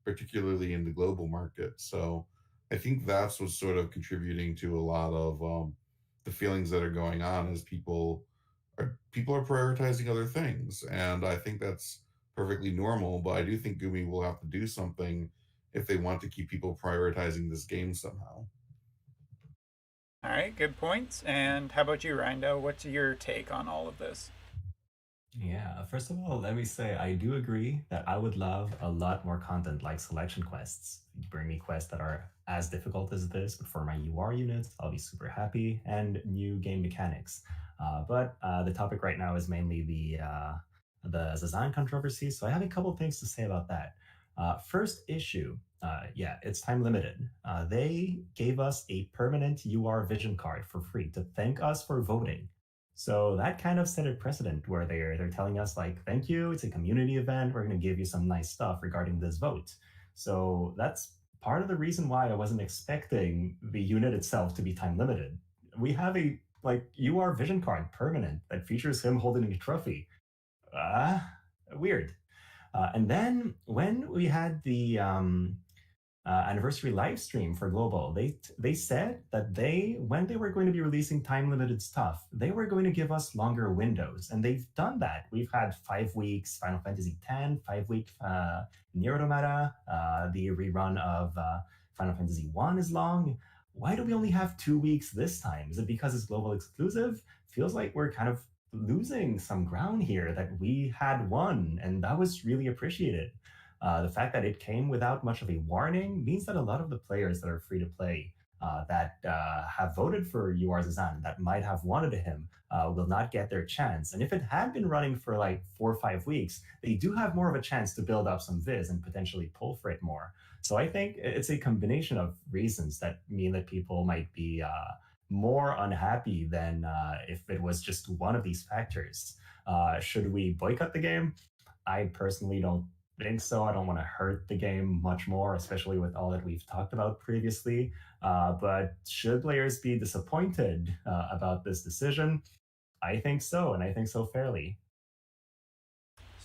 particularly in the global market. So I think that's what's sort of contributing to a lot of the feelings that are going on as people are prioritizing other things, and I think that's perfectly normal. But I do think Gumi will have to do something if they want to keep people prioritizing this game somehow. All right, good points. And how about you, Rindo? What's your take on all of this? Yeah, first of all, let me say I do agree that I would love a lot more content like selection quests. Bring me quests that are as difficult as this, but for my UR units, I'll be super happy, and new game mechanics. But the topic right now is mainly the Zazan controversy, so I have a couple things to say about that. First issue, yeah, it's time limited. They gave us a permanent UR vision card for free to thank us for voting. So that kind of set a precedent where they're telling us like, thank you, it's a community event. We're going to give you some nice stuff regarding this vote. So that's part of the reason why I wasn't expecting the unit itself to be time limited. We have a like UR vision card permanent that features him holding a trophy. Ah, weird. And then when we had the anniversary live stream for Global, they said that when they were going to be releasing time limited stuff, they were going to give us longer windows, and they've done that. We've had 5 weeks Final Fantasy X, 5 week Nier Automata, the rerun of Final Fantasy One is long. Why do we only have 2 weeks this time? Is it because it's global exclusive? Feels like we're kind of losing some ground here that we had won, and that was really appreciated. The fact that it came without much of a warning means that a lot of the players that are free to play that have voted for UR Zazan, that might have wanted him, will not get their chance. And if it had been running for like 4 or 5 weeks, they do have more of a chance to build up some viz and potentially pull for it more. So I think it's a combination of reasons that mean that people might be more unhappy than if it was just one of these factors. Should we boycott the game? I personally don't think so. I don't want to hurt the game much more, especially with all that we've talked about previously. But should players be disappointed about this decision? I think so, and I think so fairly.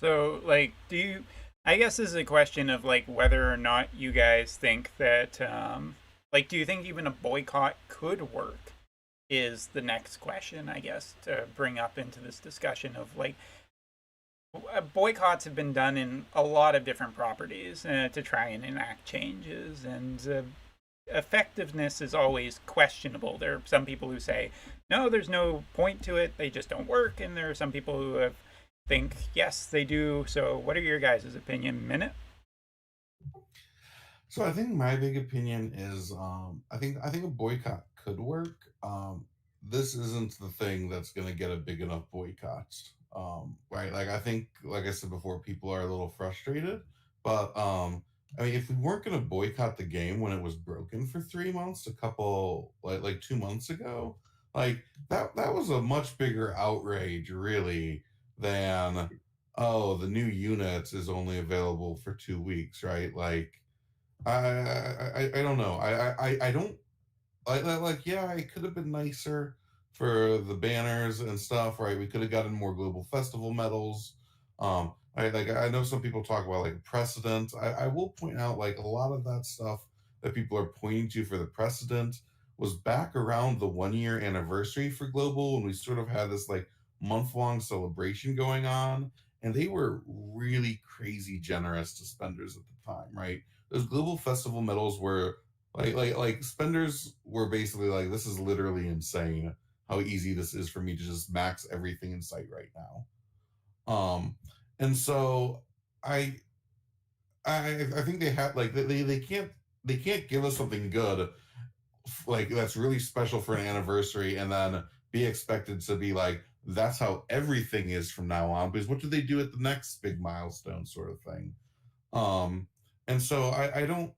So, like, do you? I guess this is a question of like whether or not you guys think that, like, do you think even a boycott could work? Is the next question, I guess, to bring up into this discussion of like boycotts have been done in a lot of different properties to try and enact changes, and effectiveness is always questionable. There are some people who say, no, there's no point to it, they just don't work, and there are some people who think, yes, they do. So, what are your guys' opinion? Minute? So I think my big opinion is I think a boycott could work. This isn't the thing that's going to get a big enough boycott, right? Like I think, like I said before, people are a little frustrated, but I mean, if we weren't going to boycott the game when it was broken for 3 months, a couple like 2 months ago, like that was a much bigger outrage, really, than oh the new unit is only available for 2 weeks, right? Like I don't know. I don't like yeah, it could have been nicer for the banners and stuff, right? We could have gotten more global festival medals. I know some people talk about like precedent. I will point out like a lot of that stuff that people are pointing to for the precedent was back around the 1 year anniversary for global when we sort of had this like month-long celebration going on, and they were really crazy generous to spenders at the time, right? Those global festival medals were like spenders were basically like, this is literally insane how easy this is for me to just max everything in sight right now. And so I I think they have like they can't give us something good like that's really special for an anniversary and then be expected to be like that's how everything is from now on, because what do they do at the next big milestone sort of thing? um and so I don't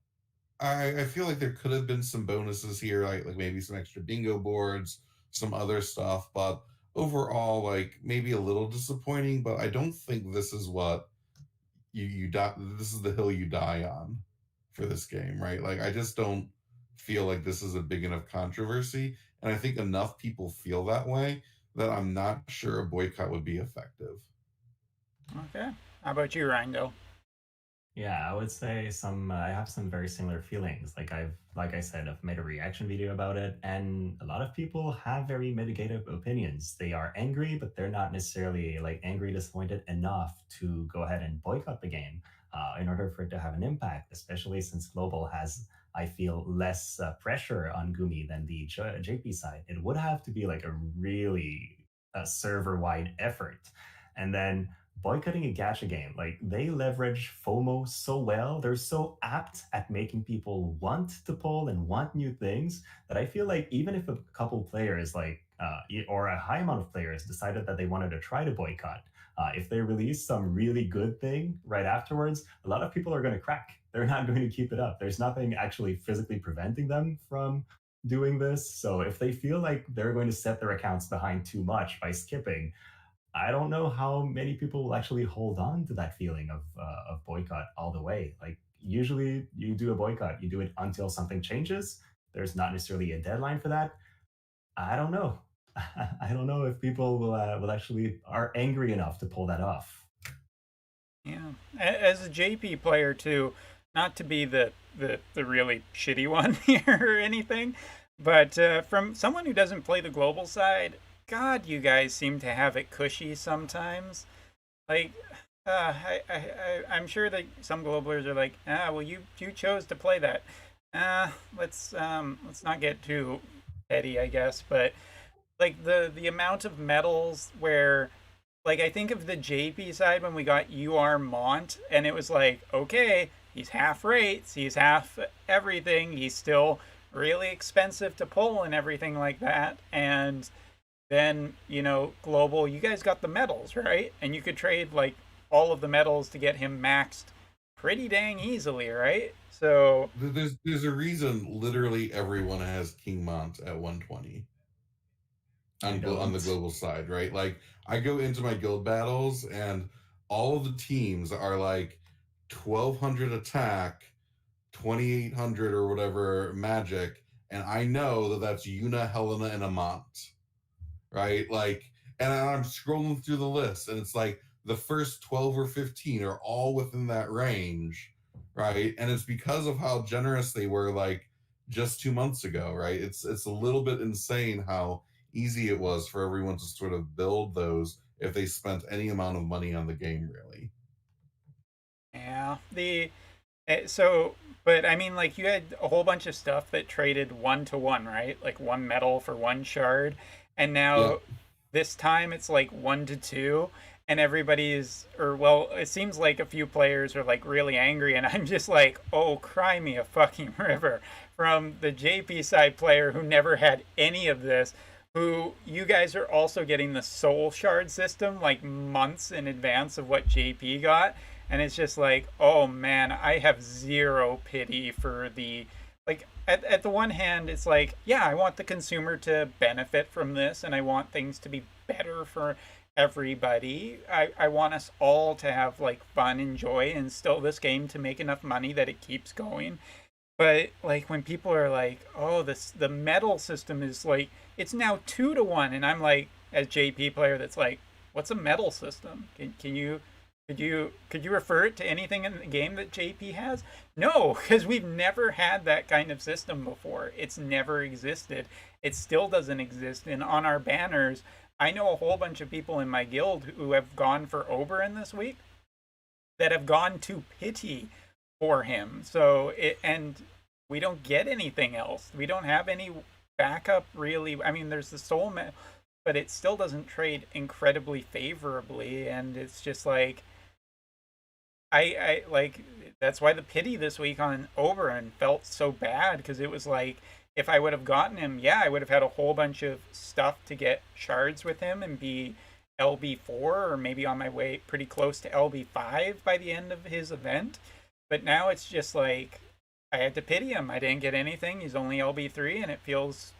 I feel like there could have been some bonuses here, like maybe some extra bingo boards, some other stuff, but overall, like maybe a little disappointing. But I don't think this is what you die. This is the hill you die on for this game, right? Like I just don't feel like this is a big enough controversy, and I think enough people feel that way that I'm not sure a boycott would be effective. Okay. How about you, Reindell? Yeah, I would say I have some very similar feelings. Like I said, I've made a reaction video about it, and a lot of people have very mitigated opinions. They are angry, but they're not necessarily like angry, disappointed enough to go ahead and boycott the game in order for it to have an impact, especially since Global has, I feel, less pressure on Gumi than the JP side. It would have to be like a really server-wide effort. And then boycotting a gacha game, like they leverage FOMO so well. They're so apt at making people want to pull and want new things that I feel like even if a couple players, or a high amount of players, decided that they wanted to try to boycott, if they release some really good thing right afterwards, a lot of people are going to crack. They're not going to keep it up. There's nothing actually physically preventing them from doing this. So if they feel like they're going to set their accounts behind too much by skipping, I don't know how many people will actually hold on to that feeling of boycott all the way. Like usually, you do a boycott, you do it until something changes. There's not necessarily a deadline for that. I don't know. I don't know if people will actually are angry enough to pull that off. Yeah. As a JP player too, not to be the really shitty one here or anything, but from someone who doesn't play the global side, God, you guys seem to have it cushy sometimes. Like, I'm sure that some globalers are like, well, you chose to play that. Let's not get too petty, I guess. But like the amount of medals where, like, I think of the JP side when we got UR Mont, and it was like, okay, he's half rates, he's half everything, he's still really expensive to pull and everything like that. And then, global, you guys got the medals, right? And you could trade like all of the medals to get him maxed pretty dang easily, right? So There's a reason literally everyone has King Mont at 120 I on the don't. global side, right? Like I go into my guild battles and all of the teams are like 1200 attack, 2800 or whatever magic, and I know that that's Yuna, Helena, and Amont, right? Like, and I'm scrolling through the list, and it's like the first 12 or 15 are all within that range, right? And it's because of how generous they were, like just 2 months ago, right? It's a little bit insane how easy it was for everyone to sort of build those if they spent any amount of money on the game, really. yeah, so, but I mean, like you had a whole bunch of stuff that traded 1 to 1, right? Like one medal for one shard, and now Yep. this time it's like 1 to 2, and everybody's, or well, it seems like a few players are like really angry, and I'm just like, oh, cry me a fucking river from the JP side player who never had any of this. Who you guys are also getting the soul shard system like months in advance of what JP got, and it's just like, oh man, I have zero pity for the, like, at the one hand it's like, yeah, I want the consumer to benefit from this and I want things to be better for everybody. I want us all to have like fun and joy and still this game to make enough money that it keeps going. But like when people are like, oh, this the medal system is like, it's now 2 to 1, and I'm like, as JP player, that's like, what's a medal system? Can you could you refer it to anything in the game that JP has? No, because we've never had that kind of system before. It's never existed. It still doesn't exist. And on our banners, I know a whole bunch of people in my guild who have gone for Oberon this week that have gone to pity for him. So and we don't get anything else. We don't have any backup really. I mean, there's the but it still doesn't trade incredibly favorably, and it's just like I like that's why the pity this week on Oberon felt so bad, because it was like if I would have gotten him, yeah, I would have had a whole bunch of stuff to get shards with him and be LB4 or maybe on my way pretty close to LB5 by the end of his event. But now it's just like I had to pity him. I didn't get anything. He's only LB3, and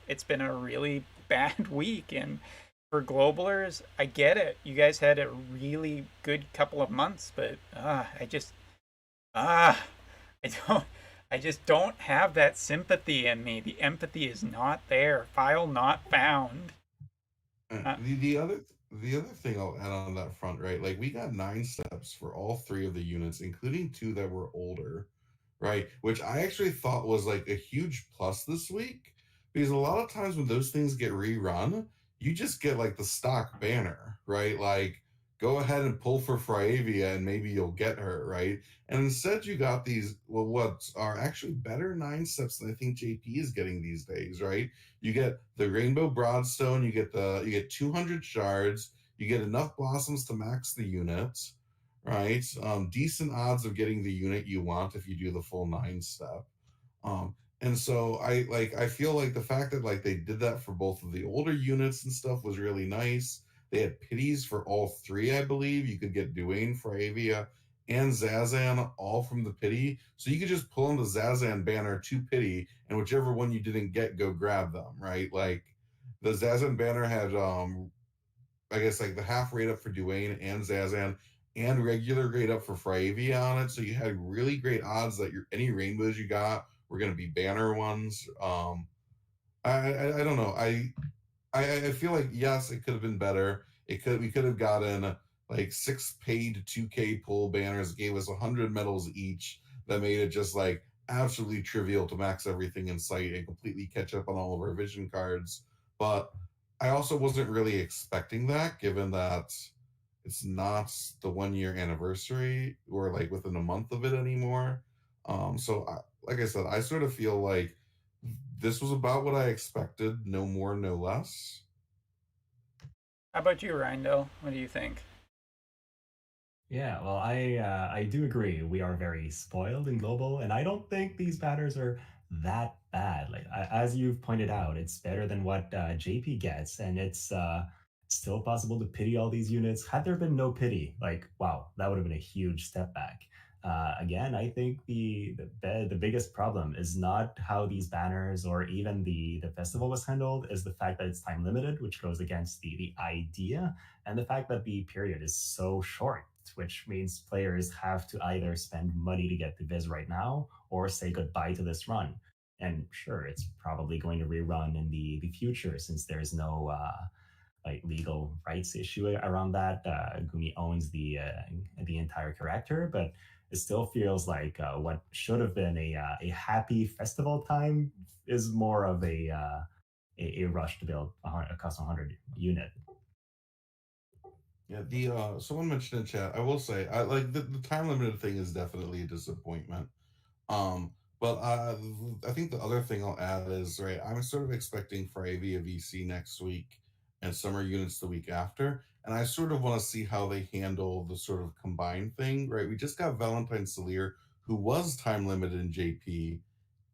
it's been a really bad week. And for globalers, I get it. You guys had a really good couple of months, but ah, I don't. I just don't have that sympathy in me. The empathy is not there. File not found. Uh, The other thing I'll add on that front, right? Like we got 9 steps for all three of the units, including two that were older, right? Which I actually thought was like a huge plus this week, because a lot of times when those things get rerun, you just get like the stock banner, right? Like go ahead and pull for Fryavia and maybe you'll get her, right? And instead you got these, well, what are actually better 9 steps than I think JP is getting these days, right? You get the Rainbow Broadstone, you get 200 shards, you get enough blossoms to max the unit, right? Decent odds of getting the unit you want if you do the full 9 step. And so I feel like the fact that like they did that for both of the older units and stuff was really nice. They had pities for all three, I believe. You could get Duane, Fravia, and Zazan all from the pity. So you could just pull in the Zazan banner to pity, and whichever one you didn't get, go grab them, right? Like the Zazan banner had I guess like the half rate up for Duane and Zazan and regular grade up for Fravia on it. So you had really great odds that any rainbows you got were going to be banner ones. I don't know. I feel like yes, it could have been better. We could have gotten like 6 paid 2K pull banners, gave us 100 medals each. That made it just like absolutely trivial to max everything in sight and completely catch up on all of our vision cards. But I also wasn't really expecting that, given that it's not the 1 year anniversary or like within a month of it anymore. Like I said, I sort of feel like this was about what I expected, no more, no less. how about you, Reindell? What do you think? Yeah, well, I do agree. We are very spoiled in global, and I don't think these banners are that bad. Like as you've pointed out, it's better than what JP gets, and it's still possible to pity all these units. Had there been no pity, like wow, that would have been a huge step back. Again, I think the biggest problem is not how these banners or even the festival was handled, is the fact that it's time limited, which goes against the idea, and the fact that the period is so short, which means players have to either spend money to get the Viz right now or say goodbye to this run. And sure, it's probably going to rerun in the future since there's no like legal rights issue around that. Gumi owns the entire character, but it still feels like what should have been a happy festival time is more of a rush to build a custom 100 unit. Yeah, the someone mentioned in chat. I will say, I like the time limited thing is definitely a disappointment. Um, but I think the other thing I'll add is right. I'm sort of expecting Fravia VC next week and summer units the week after, and I sort of want to see how they handle the sort of combined thing. Right, we just got Valentine Salir, who was time limited in JP,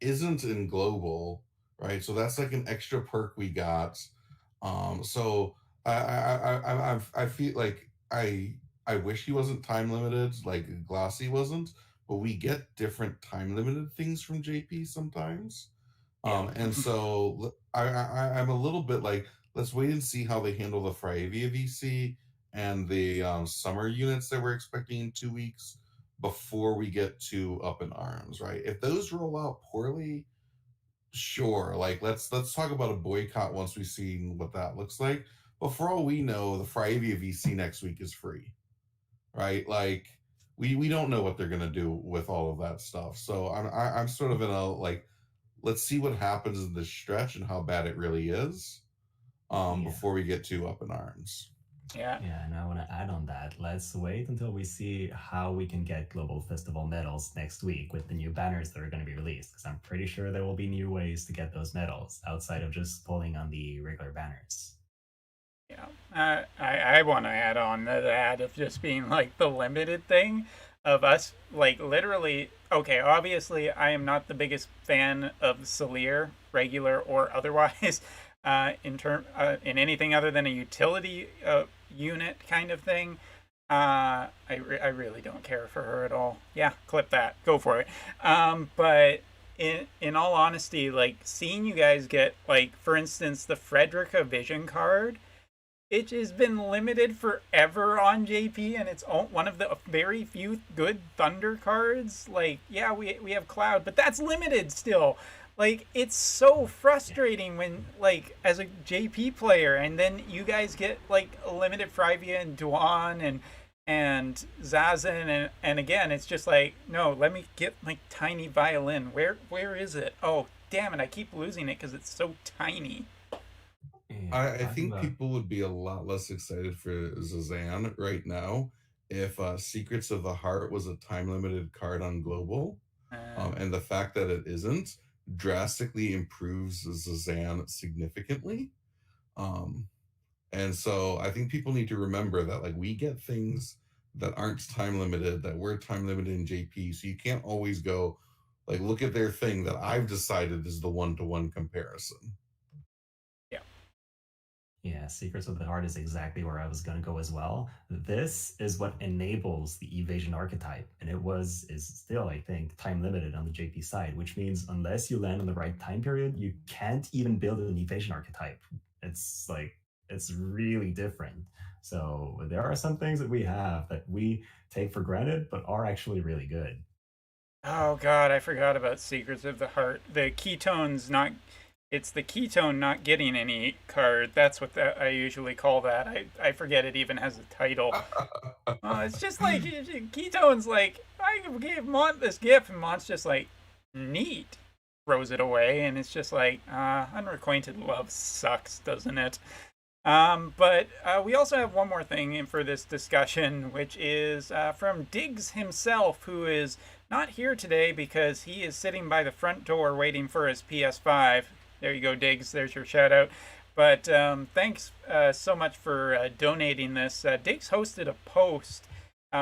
isn't in global, right? So that's like an extra perk we got. So I feel like I wish he wasn't time limited, like Glossy wasn't, but we get different time limited things from JP sometimes. Yeah. And so I'm a little bit like, let's wait and see how they handle the Fravia VC and the summer units that we're expecting in 2 weeks before we get to Up in Arms, right? If those roll out poorly, sure, like let's talk about a boycott once we've seen what that looks like. But for all we know, the Fravia VC next week is free, right? Like we don't know what they're gonna do with all of that stuff. So I'm sort of in a like, let's see what happens in this stretch and how bad it really is before we get too up in arms. Yeah. Yeah, and I want to add on that. Let's wait until we see how we can get Global Festival medals next week with the new banners that are going to be released, because I'm pretty sure there will be new ways to get those medals outside of just pulling on the regular banners. Yeah. I want to add on to that of just being like the limited thing of us, like literally, okay, obviously I am not the biggest fan of Salir, regular or otherwise, in anything other than a utility unit kind of thing. I really don't care for her at all. Yeah, clip that. Go for it. But in all honesty, like seeing you guys get, like, for instance, the Frederica Vision card, it has been limited forever on JP, and it's one of the very few good Thunder cards. Like, yeah, we have Cloud, but that's limited still. Like, it's so frustrating when, like, as a JP player, and then you guys get, like, a limited Frivia and Duan and Zazen, and again, it's just like, no, let me get, like, Tiny Violin. Where is it? Oh, damn it, I keep losing it because it's so tiny. I think people would be a lot less excited for Zazan right now if Secrets of the Heart was a time limited card on Global. And the fact that it isn't drastically improves Zazan significantly. And so I think people need to remember that, like, we get things that aren't time limited, that we're time limited in JP. So you can't always go, like, look at their thing that I've decided is the one-to-one comparison. Yeah, Secrets of the Heart is exactly where I was going to go as well. This is what enables the evasion archetype, and is still, I think, time limited on the JP side, which means unless you land on the right time period, you can't even build an evasion archetype. It's really different. So there are some things that we have that we take for granted, but are actually really good. Oh god, I forgot about Secrets of the Heart. It's the ketone not getting any card. That's what I usually call that. I forget it even has a title. It's just like ketone's like, I gave Mont this gift, and Mont's just like, neat, throws it away, and it's just like, unrequited love sucks, doesn't it? But we also have one more thing for this discussion, which is from Diggs himself, who is not here today because he is sitting by the front door waiting for his PS5. There you go, Diggs. There's your shout out. But thanks so much for donating this. Diggs hosted a post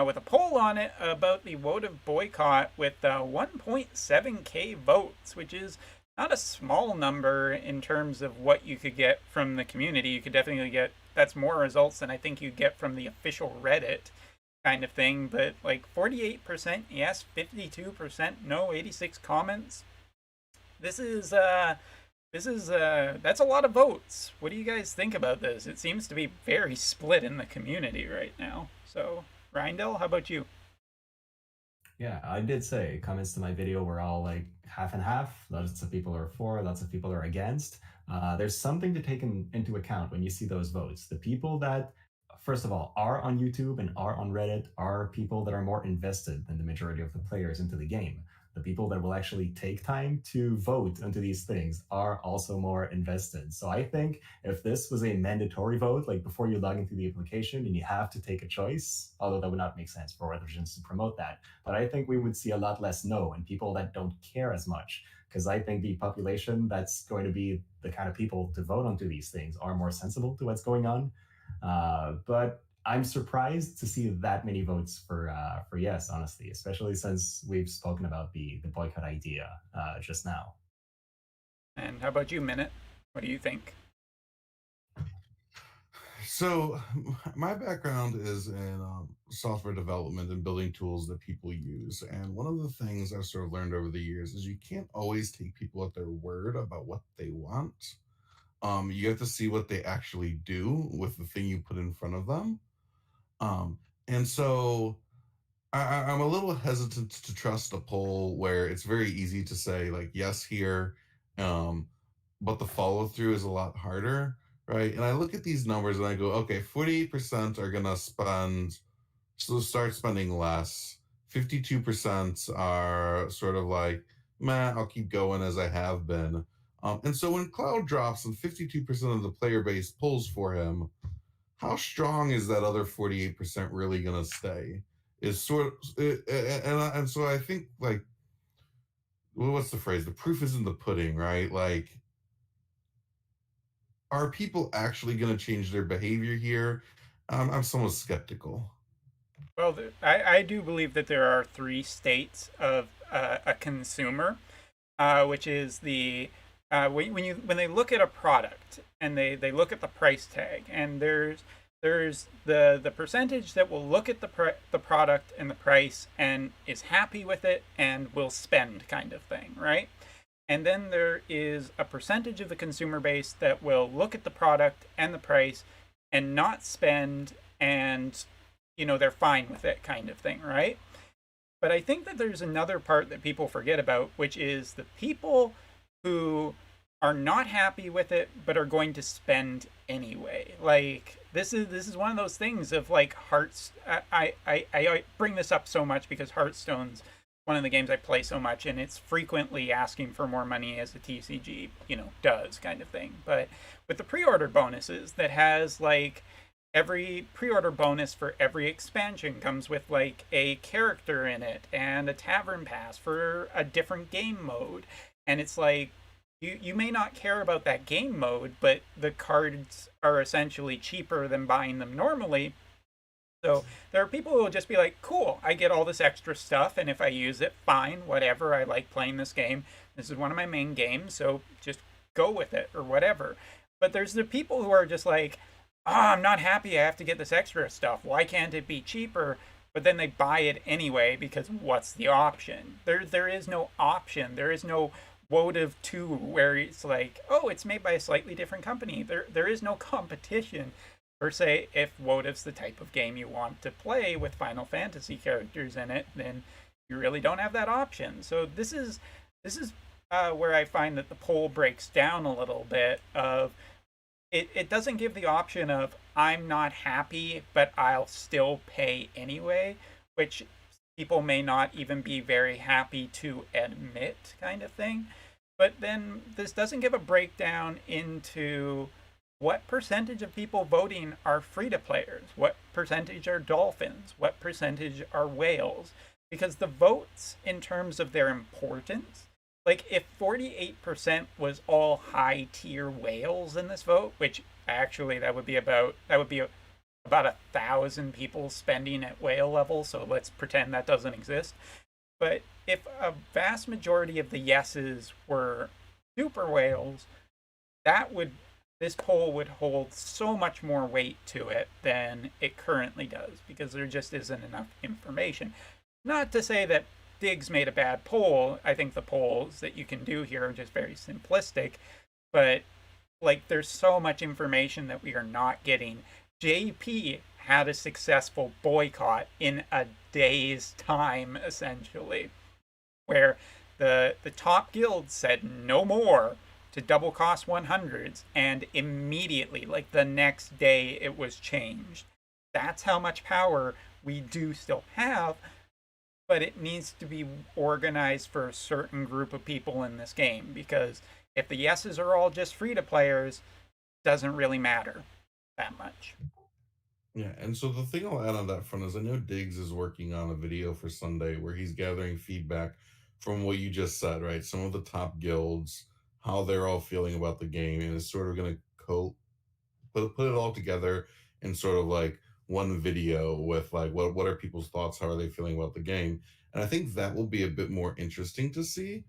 with a poll on it about the votive boycott with 1.7k votes, which is not a small number in terms of what you could get from the community. You could definitely get, that's more results than I think you get from the official Reddit kind of thing. But like 48% yes, 52% no, 86 comments. This is that's a lot of votes. What do you guys think about this? It seems to be very split in the community right now. So, Reindell, how about you? Yeah, I did say comments to my video were all like half and half. Lots of people are for, lots of people are against. There's something to take into account when you see those votes. The people that, first of all, are on YouTube and are on Reddit are people that are more invested than the majority of the players into the game. The people that will actually take time to vote into these things are also more invested. So I think if this was a mandatory vote, like before you log into the application and you have to take a choice, although that would not make sense for Intervisions to promote that, but I think we would see a lot less no and people that don't care as much. Because I think the population that's going to be the kind of people to vote onto these things are more sensible to what's going on. But I'm surprised to see that many votes for yes, honestly, especially since we've spoken about the boycott idea just now. And how about you, Minute? What do you think? So, my background is in software development and building tools that people use. And one of the things I've sort of learned over the years is you can't always take people at their word about what they want. You have to see what they actually do with the thing you put in front of them. And so I'm a little hesitant to trust a poll where it's very easy to say like yes here, um, but the follow through is a lot harder, right? And I look at these numbers and I go, okay, 48% are gonna spend, so start spending less. 52% are sort of like, man, I'll keep going as I have been. And so when Cloud drops and 52% of the player base pulls for him, how strong is that other 48% really going to stay? Is sort of, and so I think like, well, what's the phrase? The proof is in the pudding, right? Like, are people actually going to change their behavior here? I'm somewhat skeptical. Well, I do believe that there are three states of a consumer, which is the when they look at a product and they look at the price tag, and there's the percentage that will look at the product and the price and is happy with it and will spend kind of thing, right? And then there is a percentage of the consumer base that will look at the product and the price and not spend, and they're fine with it kind of thing, right? But I think that there's another part that people forget about, which is the people who are not happy with it but are going to spend anyway. Like this is one of those things of like Hearts. I bring this up so much because Hearthstone's one of the games I play so much, and it's frequently asking for more money as the TCG does kind of thing. But with the pre-order bonuses, that has like every pre-order bonus for every expansion comes with like a character in it and a tavern pass for a different game mode, and it's like you may not care about that game mode, but the cards are essentially cheaper than buying them normally. So there are people who will just be like, cool, I get all this extra stuff, and if I use it, fine, whatever, I like playing this game, this is one of my main games, so just go with it or whatever. But there's the people who are just like, I'm not happy I have to get this extra stuff. Why can't it be cheaper? But then they buy it anyway because what's the option? There is no option. There is no Wotive 2 where it's like, oh, it's made by a slightly different company. There is no competition per se. If Wotive's the type of game you want to play with Final Fantasy characters in it, then you really don't have that option. So this is where I find that the poll breaks down a little bit of it doesn't give the option of I'm not happy, but I'll still pay anyway, which people may not even be very happy to admit kind of thing. But then this doesn't give a breakdown into what percentage of people voting are free-to-players, what percentage are dolphins, what percentage are whales, because the votes in terms of their importance, like if 48% was all high tier whales in this vote, which actually that would be about 1,000 people spending at whale level, so let's pretend that doesn't exist. But if a vast majority of the yeses were super whales, this poll would hold so much more weight to it than it currently does, because there just isn't enough information. Not to say that Diggs made a bad poll. I think the polls that you can do here are just very simplistic, but like there's so much information that we are not getting. JP had a successful boycott in a day's time, essentially, where the top guilds said no more to double cost 100s, and immediately, like the next day, it was changed. That's how much power we do still have, but it needs to be organized for a certain group of people in this game, because if the yeses are all just free to players, doesn't really matter that much. Yeah, and so the thing I'll add on that front is I know Diggs is working on a video for Sunday where he's gathering feedback from what you just said, right? Some of the top guilds, how they're all feeling about the game, and is sort of going to put it all together in sort of like one video with like what are people's thoughts, how are they feeling about the game, and I think that will be a bit more interesting to see,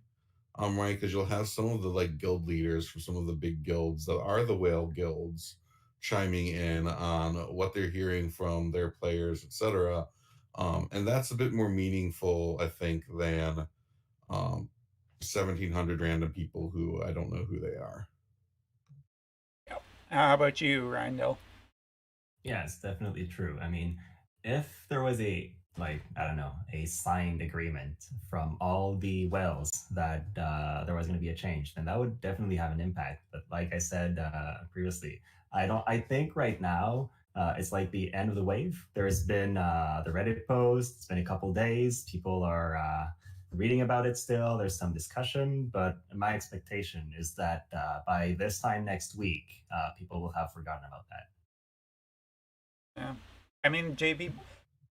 right? Because you'll have some of the like guild leaders from some of the big guilds that are the whale guilds chiming in on what they're hearing from their players, etc. And that's a bit more meaningful, I think, than 1,700 random people who I don't know who they are. Yep. How about you, Reindell? Yeah, it's definitely true. I mean, if there was a I don't know, a signed agreement from all the whales that there was going to be a change, then that would definitely have an impact. But like I said previously, I don't. I think right now it's like the end of the wave. There's been the Reddit post. It's been a couple days. People are reading about it still. There's some discussion, but my expectation is that by this time next week, people will have forgotten about that. Yeah. I mean, JB,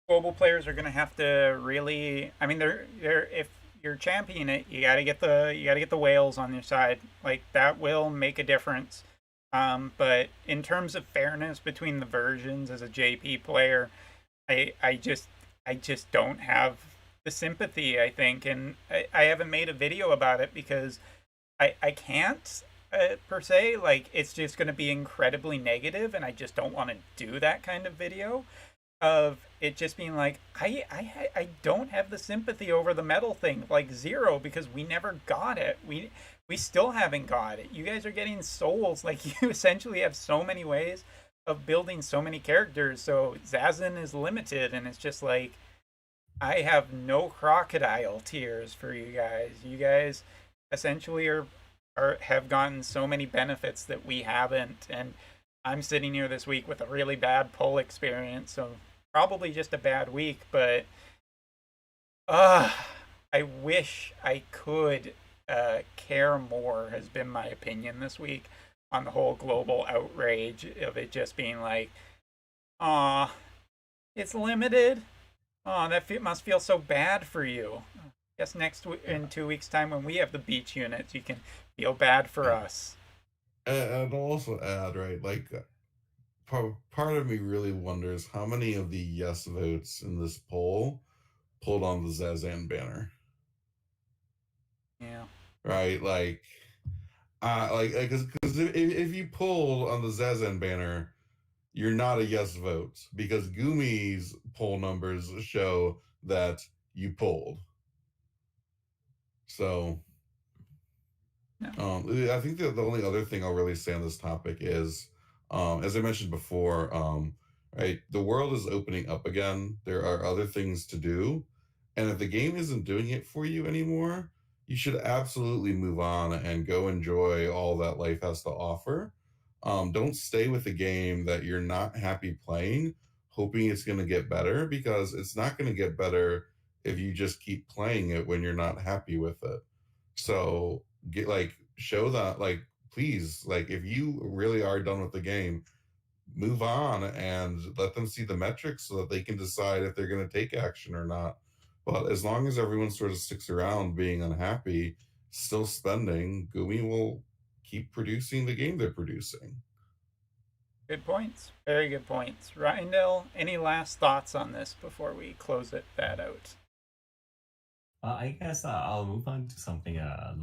global players are going to have to really. I mean, they're if you're championing it, you got to get the whales on your side. Like that will make a difference. But in terms of fairness between the versions as a JP player, I just don't have the sympathy. I think, and I haven't made a video about it because I can't. Per se, like it's just going to be incredibly negative, and I just don't want to do that kind of video of it just being like I don't have the sympathy over the metal thing, like zero, because we never got it. We still haven't got it. You guys are getting souls. Like you essentially have so many ways of building so many characters. So Zazin is limited, and it's just like I have no crocodile tears for you guys. You guys essentially are have gotten so many benefits that we haven't, and I'm sitting here this week with a really bad pull experience, so probably just a bad week, but I wish I could care more, has been my opinion this week on the whole global outrage of it just being like, aw, it's limited. Oh, must feel so bad for you. Guess in 2 weeks' time when we have the beach units, you can feel bad for us. And I'll also add, right, like part of me really wonders how many of the yes votes in this poll pulled on the Zazan banner. Yeah. Right, like because if you pulled on the Zazan banner, you're not a yes vote because Gumi's poll numbers show that you pulled. So I think the only other thing I'll really say on this topic is, as I mentioned before, right, the world is opening up again. There are other things to do, and if the game isn't doing it for you anymore, you should absolutely move on and go enjoy all that life has to offer. Don't stay with a game that you're not happy playing, hoping it's going to get better, because it's not going to get better if you just keep playing it when you're not happy with it. So get like show that like please, like if you really are done with the game, move on and let them see the metrics so that they can decide if they're going to take action or not. But as long as everyone sort of sticks around being unhappy, still spending, Gumi will keep producing the game they're producing. Good points. Very good points. Reindell, any last thoughts on this before we close that out? I guess I'll move on to something a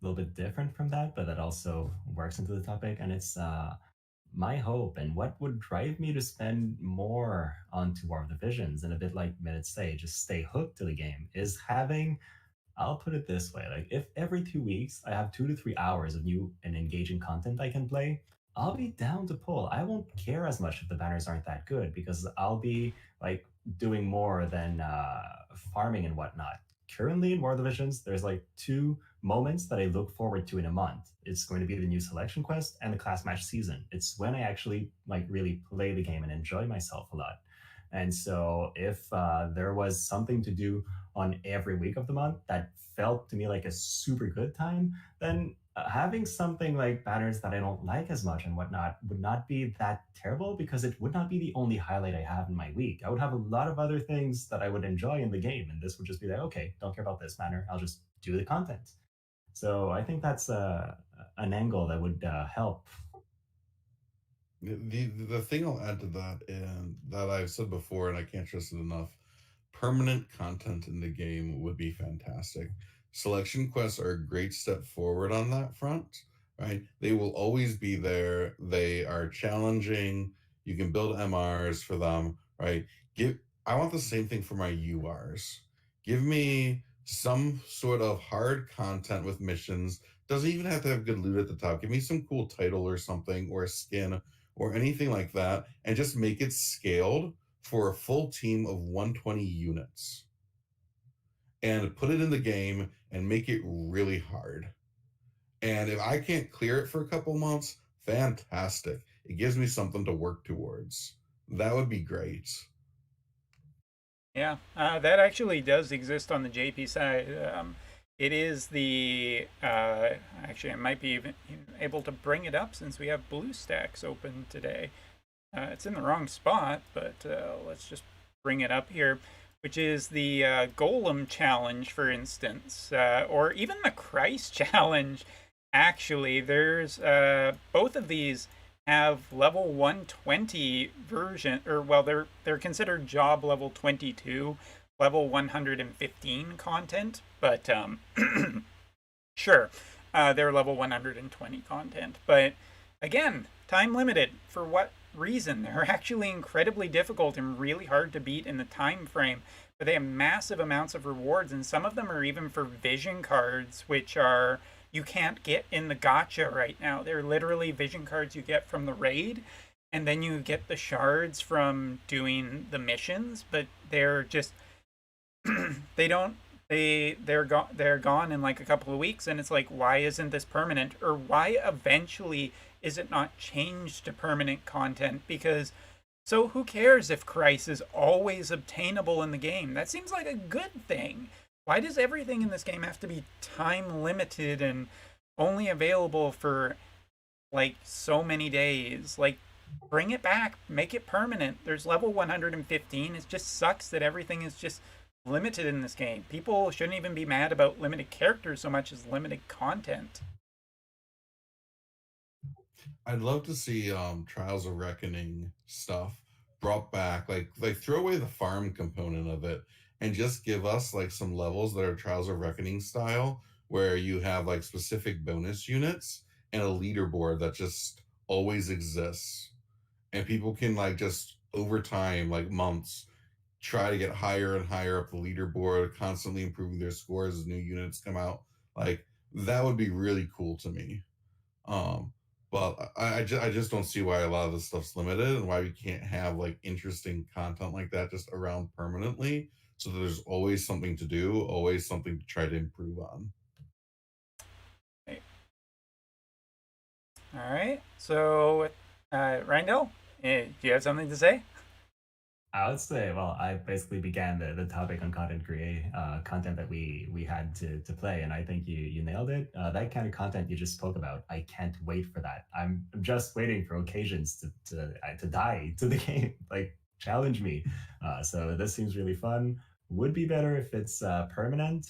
little bit different from that, but that also works into the topic, and it's my hope and what would drive me to spend more onto War of the Visions, and a bit like minutes say, just stay hooked to the game, is having, I'll put it this way, like if every 2 weeks I have 2 to 3 hours of new and engaging content I can play, I'll be down to pull. I won't care as much if the banners aren't that good because I'll be like doing more than farming and whatnot. Currently in War of the Visions, there's like two moments that I look forward to in a month. It's going to be the new selection quest and the class match season. It's when I actually like really play the game and enjoy myself a lot. And so if there was something to do on every week of the month that felt to me like a super good time, then having something like banners that I don't like as much and whatnot would not be that terrible because it would not be the only highlight I have in my week. I would have a lot of other things that I would enjoy in the game, and this would just be like, okay, don't care about this banner. I'll just do the content. So I think that's an angle that would help. The thing I'll add to that, and that I've said before, and I can't stress it enough, permanent content in the game would be fantastic. Selection quests are a great step forward on that front, right? They will always be there. They are challenging. You can build MRs for them, right? I want the same thing for my URs. Give me some sort of hard content with missions. Doesn't even have to have good loot at the top. Give me some cool title or something, or a skin or anything like that, and just make it scaled for a full team of 120 units and put it in the game and make it really hard. And if I can't clear it for a couple months, fantastic. It gives me something to work towards. That would be great. Yeah, that actually does exist on the JP side. It is actually, I might be even able to bring it up since we have BlueStacks open today. It's in the wrong spot, but let's just bring it up here, which is the Golem challenge, for instance, or even the Christ challenge. Actually, there's both of these have level 120 version, or well, they're considered job level 22, level 115 content, but sure, they're level 120 content. But again, time limited. For what reason? They're actually incredibly difficult and really hard to beat in the time frame. But they have massive amounts of rewards, and some of them are even for vision cards, which are you can't get in the gacha right now. They're literally vision cards you get from the raid, and then you get the shards from doing the missions, but they're just they don't they're gone in like a couple of weeks, and it's like, why isn't this permanent, or why eventually is it not changed to permanent content? Because so who cares if Christ is always obtainable in the game? That seems like a good thing. Why does everything in this game have to be time limited and only available for like so many days? Like, bring it back, make it permanent. There's level 115. It just sucks that everything is just limited in this game. People shouldn't even be mad about limited characters so much as limited content. I'd love to see Trials of Reckoning stuff brought back. Like throw away the farm component of it and just give us like some levels that are Trials of Reckoning style, where you have like specific bonus units and a leaderboard that just always exists. And people can like just over time, like months, try to get higher and higher up the leaderboard, constantly improving their scores as new units come out. Like that would be really cool to me. Um, but I just don't see why a lot of this stuff's limited and why we can't have like interesting content like that just around permanently, so that there's always something to do, always something to try to improve on. All right. So, Reindell, do you have something to say? I would say, well, I basically began the topic on content that we had to play, and I think you nailed it. That kind of content you just spoke about, I can't wait for that. I'm just waiting for occasions to die to the game, like challenge me. So this seems really fun. Would be better if it's permanent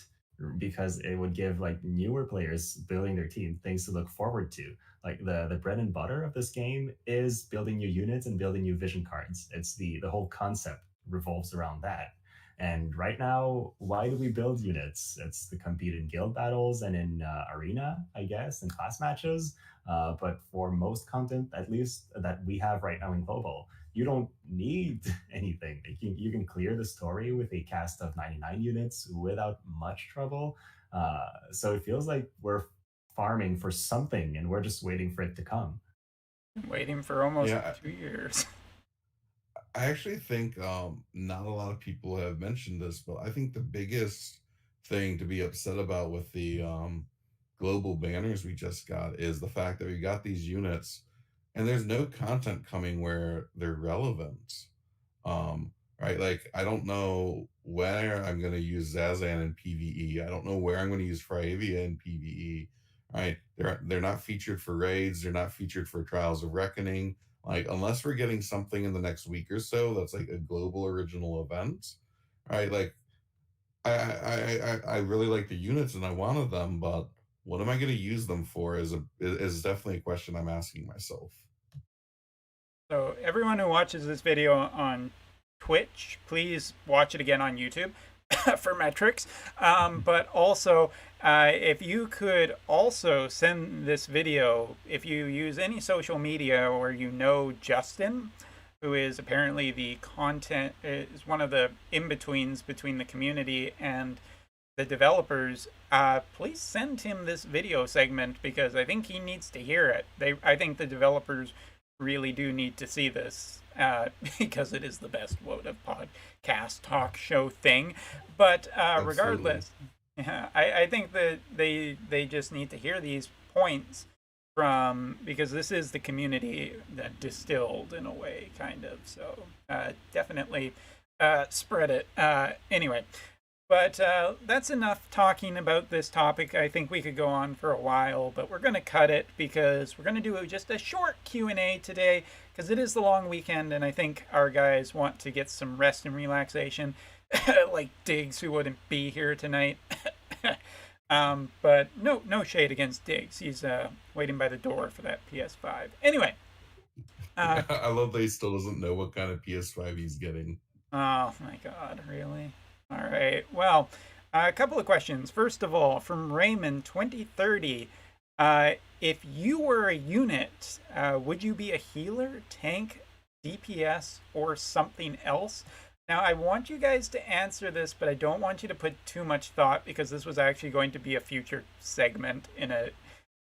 because it would give like newer players building their team things to look forward to. Like the bread and butter of this game is building new units and building new vision cards. It's the whole concept revolves around that. And right now, why do we build units? It's to compete in guild battles and in arena, I guess, and class matches. But for most content, at least that we have right now in global, you don't need anything. You can clear the story with a cast of 99 units without much trouble. So it feels like we're farming for something and we're just waiting for it to come. Waiting for almost Yeah, 2 years. I actually think not a lot of people have mentioned this, but I think the biggest thing to be upset about with the global banners we just got is the fact that we got these units and there's no content coming where they're relevant. Right? Like, I don't know where I'm going to use Zazan in PvE. I don't know where I'm going to use Fravia in PvE. Right? They're not featured for raids. They're not featured for Trials of Reckoning. Like, unless we're getting something in the next week or so that's like a global original event, right? Like, I really like the units and I wanted them, but what am I going to use them for is definitely a question I'm asking myself. So everyone who watches this video on Twitch, please watch it again on YouTube for metrics. But also, if you could also send this video, if you use any social media or you know Justin, who is apparently the content, is one of the in-betweens between the community and the developers, please send him this video segment because I think he needs to hear it. I think the developers really do need to see this because it is the best votive podcast talk show thing. But regardless, yeah, I think that they just need to hear these points from, because this is the community that distilled in a way, kind of. So definitely spread it. Anyway. But that's enough talking about this topic. I think we could go on for a while, but we're going to cut it because we're going to do just a short Q&A today because it is the long weekend and I think our guys want to get some rest and relaxation, like Diggs, who wouldn't be here tonight. But no shade against Diggs. He's waiting by the door for that PS5. Anyway. I love that he still doesn't know what kind of PS5 he's getting. Oh my God, really? All right. Well, a couple of questions. First of all, from Raymond 2030, if you were a unit, would you be a healer, tank, DPS, or something else? Now, I want you guys to answer this, but I don't want you to put too much thought because this was actually going to be a future segment in a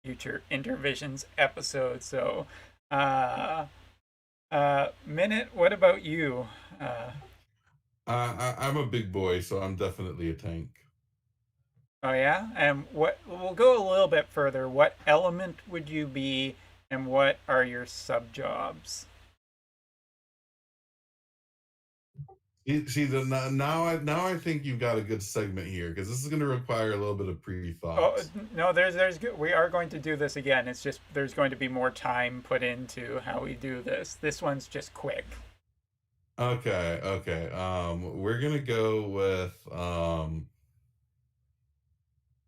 future Intervisions episode. So, Minute, what about you? I'm a big boy, so I'm definitely a tank. Oh yeah, and what? We'll go a little bit further. What element would you be, and what are your sub jobs? See, now I think you've got a good segment here because this is going to require a little bit of pre-thought. Oh no, there's good. We are going to do this again. It's just there's going to be more time put into how we do this. This one's just quick. Okay. We're gonna go with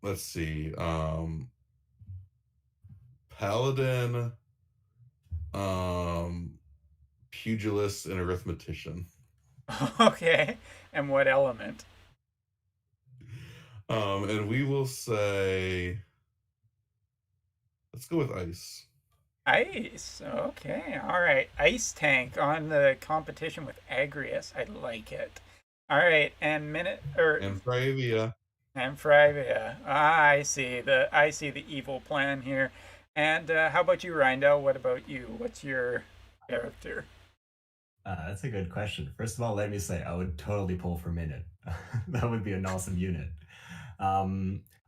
let's see, paladin, pugilist, and arithmetician. Okay, and what element? And we will say, let's go with ice. Ice. Okay, all right. Ice tank on the competition with Agrius. I like it. All right, and minute or And Fravia. and Frivia. I see the evil plan here. And how about you, Reindell? What about you? What's your character? That's a good question. First of all, let me say I would totally pull for Minute. That would be an awesome unit.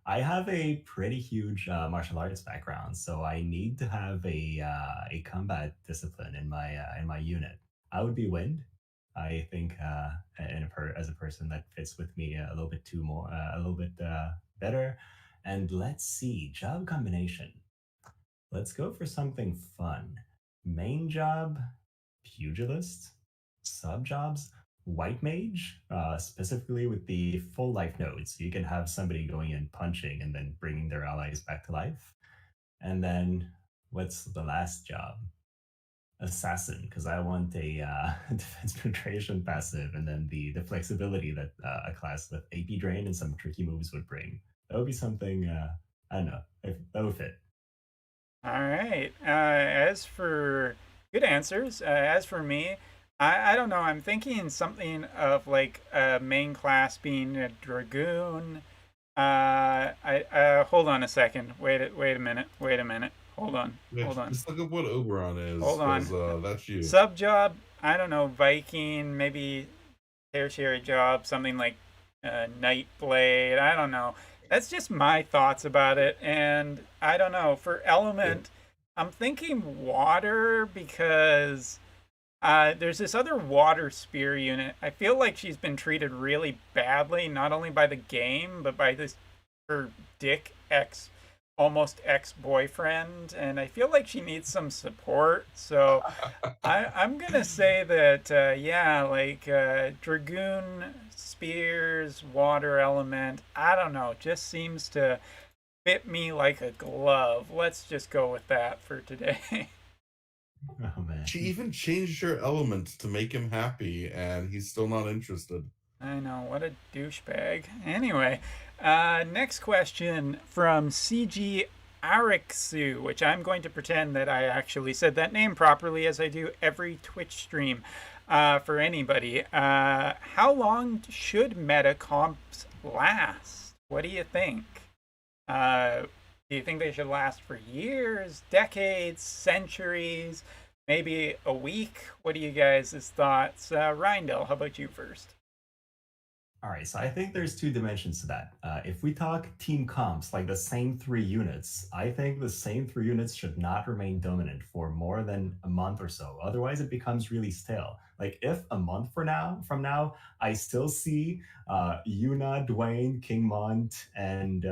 I have a pretty huge martial arts background, so I need to have a combat discipline in my unit. I would be Wind. I think as a person that fits with me a little bit a little bit better. And let's see, job combination. Let's go for something fun. Main job, pugilist. Sub jobs, white mage, specifically with the full life nodes. So you can have somebody going in punching and then bringing their allies back to life. And then what's the last job? assassin because I want a defense penetration passive, and then the flexibility that a class with AP drain and some tricky moves would bring. That would be something. I don't know if that would fit. All right. As for good answers, as for me, I don't know. I'm thinking something of like a main class being a dragoon. I hold on a second. Wait a minute. Wait a minute. Hold on. Yeah, Hold on. just look up what Oberon is, Hold because on. that's you. Sub job. I don't know. Viking. Maybe tertiary job. Something like Nightblade. I don't know. That's just my thoughts about it. And I don't know. For Yeah. element, I'm thinking water because there's this other water spear unit. I feel like she's been treated really badly, not only by the game, but by this her dick ex, almost ex-boyfriend, and I feel like she needs some support. So I'm gonna say that yeah, like dragoon, spears, water element. I don't know, just seems to fit me like a glove. Let's just go with that for today. Oh man. She even changed her element to make him happy, and he's still not interested. I know, what a douchebag. Anyway, next question from CG Arixu, which I'm going to pretend that I actually said that name properly as I do every Twitch stream for anybody. How long should meta comps last? What do you think? Do you think they should last for years, decades, centuries, maybe a week? What are you guys' thoughts? Reindell, how about you first? All right, so I think there's two dimensions to that. If we talk team comps, like the same three units, I think the same three units should not remain dominant for more than a month or so. Otherwise, it becomes really stale. Like if a month from now, I still see Yuna, Dwayne, King Mont, and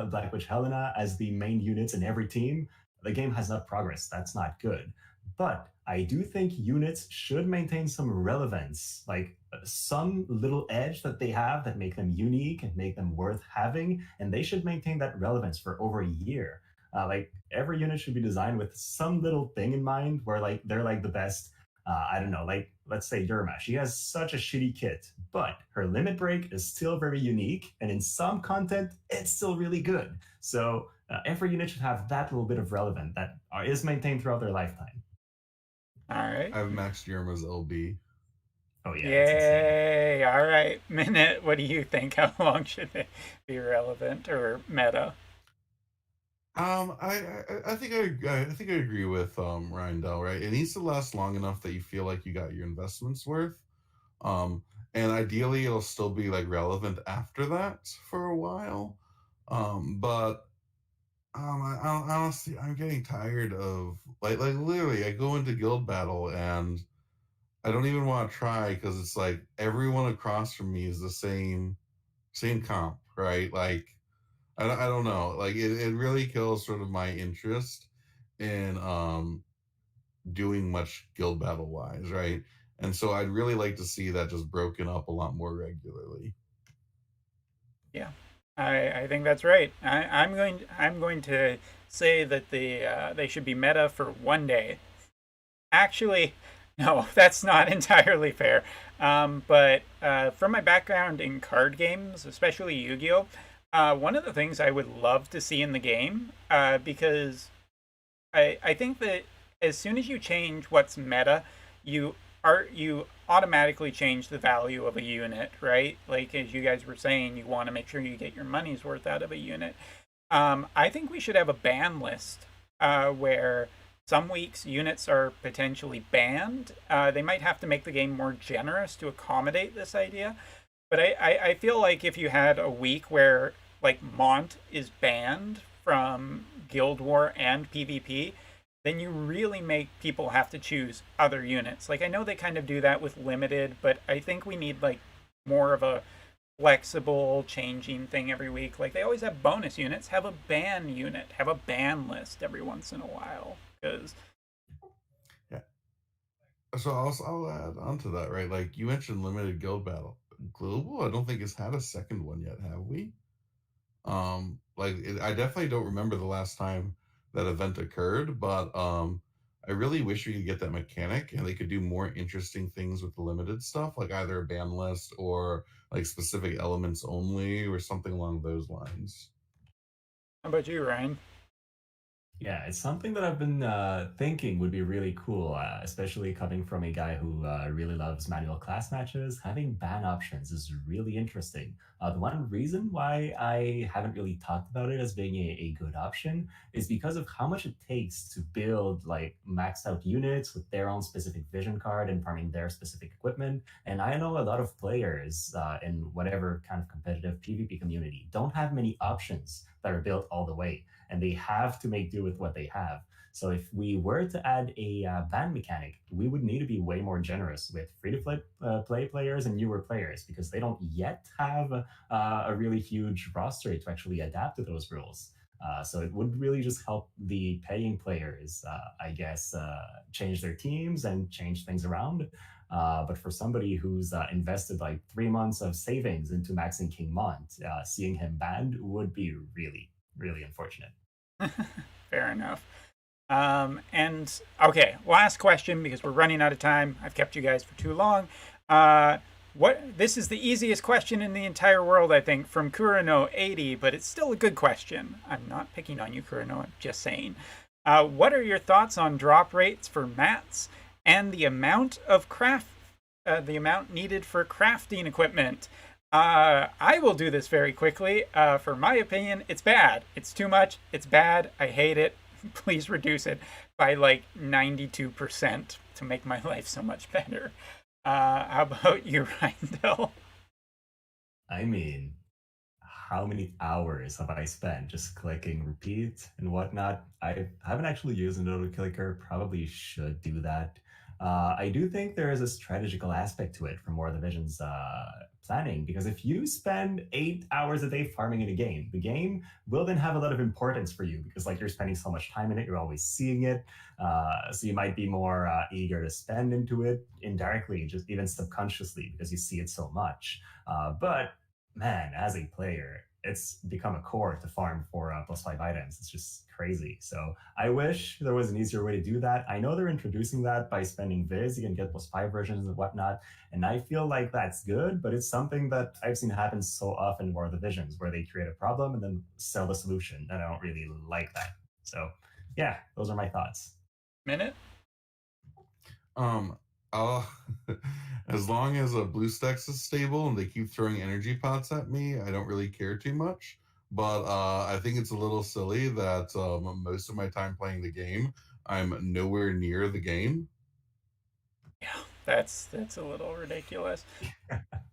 Black Witch Helena as the main units in every team, the game has not progressed. That's not good. But I do think units should maintain some relevance, like some little edge that they have that make them unique and make them worth having, and they should maintain that relevance for over a year. Like every unit should be designed with some little thing in mind where like they're like the best. I don't know, like let's say Derma. She has such a shitty kit, but her limit break is still very unique, and in some content, it's still really good. So every unit should have that little bit of relevance that is maintained throughout their lifetime. All right. I've maxed Yerma's LB. Oh yeah, it's insane. Yay! All right, Minute. What do you think? How long should they be relevant or meta? I think I think I agree with Reindell, right? It needs to last long enough that you feel like you got your investments worth. And ideally it'll still be like relevant after that for a while. But I honestly I'm getting tired of like literally I go into guild battle and I don't even want to try because it's like everyone across from me is the same comp, right? Like I don't know. Like it really kills sort of my interest in doing much guild battle wise, right? And so I'd really like to see that just broken up a lot more regularly. Yeah, I think that's right. I'm going to say that they should be meta for 1 day. Actually, no, that's not entirely fair. But from my background in card games, especially Yu-Gi-Oh, one of the things I would love to see in the game, because I think that as soon as you change what's meta, you automatically change the value of a unit, right? Like as you guys were saying, you want to make sure you get your money's worth out of a unit. I think we should have a ban list where some weeks units are potentially banned. They might have to make the game more generous to accommodate this idea. But I feel like if you had a week where like Mont is banned from Guild War and PvP, then you really make people have to choose other units. Like I know they kind of do that with limited, but I think we need like more of a flexible changing thing every week. Like they always have bonus units, have a ban unit, have a ban list every once in a while. Because Yeah. So I'll add on to that, right? Like you mentioned limited guild battle. Global, I don't think it's had a second one yet, have we? I definitely don't remember the last time that event occurred, but I really wish we could get that mechanic and they could do more interesting things with the limited stuff, like either a ban list or like specific elements only or something along those lines. How about you, Ryan? Yeah, it's something that I've been thinking would be really cool, especially coming from a guy who really loves manual class matches. Having ban options is really interesting. The one reason why I haven't really talked about it as being a good option is because of how much it takes to build like maxed out units with their own specific vision card and farming their specific equipment. And I know a lot of players in whatever kind of competitive PvP community don't have many options that are built all the way and they have to make do with what they have. So if we were to add a ban mechanic, we would need to be way more generous with free-to-play players and newer players because they don't yet have a really huge roster to actually adapt to those rules. So it would really just help the paying players, I guess, change their teams and change things around. But for somebody who's invested like 3 months of savings into maxing King Mont, seeing him banned would be really, really unfortunate. Fair enough. And okay, last question because we're running out of time. I've kept you guys for too long. This is the easiest question in the entire world, I think, from Kurano80, but it's still a good question. I'm not picking on you, Kurano. I'm just saying. What are your thoughts on drop rates for mats and the amount of the amount needed for crafting equipment? I will do this very quickly. For my opinion, it's bad. It's too much. It's bad. I hate it. Please reduce it by like 92% to make my life so much better. How about you, Reindell? I mean, how many hours have I spent just clicking repeat and whatnot? I haven't actually used an auto clicker, probably should do that. I do think there is a strategical aspect to it for more divisions planning because if you spend 8 hours a day farming in a game, the game will then have a lot of importance for you because like you're spending so much time in it, you're always seeing it, so you might be more eager to spend into it indirectly, just even subconsciously because you see it so much. But man, as a player, it's become a core to farm for +5 items. It's just crazy. So I wish there was an easier way to do that. I know they're introducing that by spending viz. You can get +5 versions and whatnot. And I feel like that's good, but it's something that I've seen happen so often in War of the Visions where they create a problem and then sell the solution. And I don't really like that. So yeah, those are my thoughts. Minute? I'll, as long as a BlueStacks is stable and they keep throwing energy pots at me, I don't really care too much. But I think it's a little silly that most of my time playing the game, I'm nowhere near the game. Yeah, that's a little ridiculous.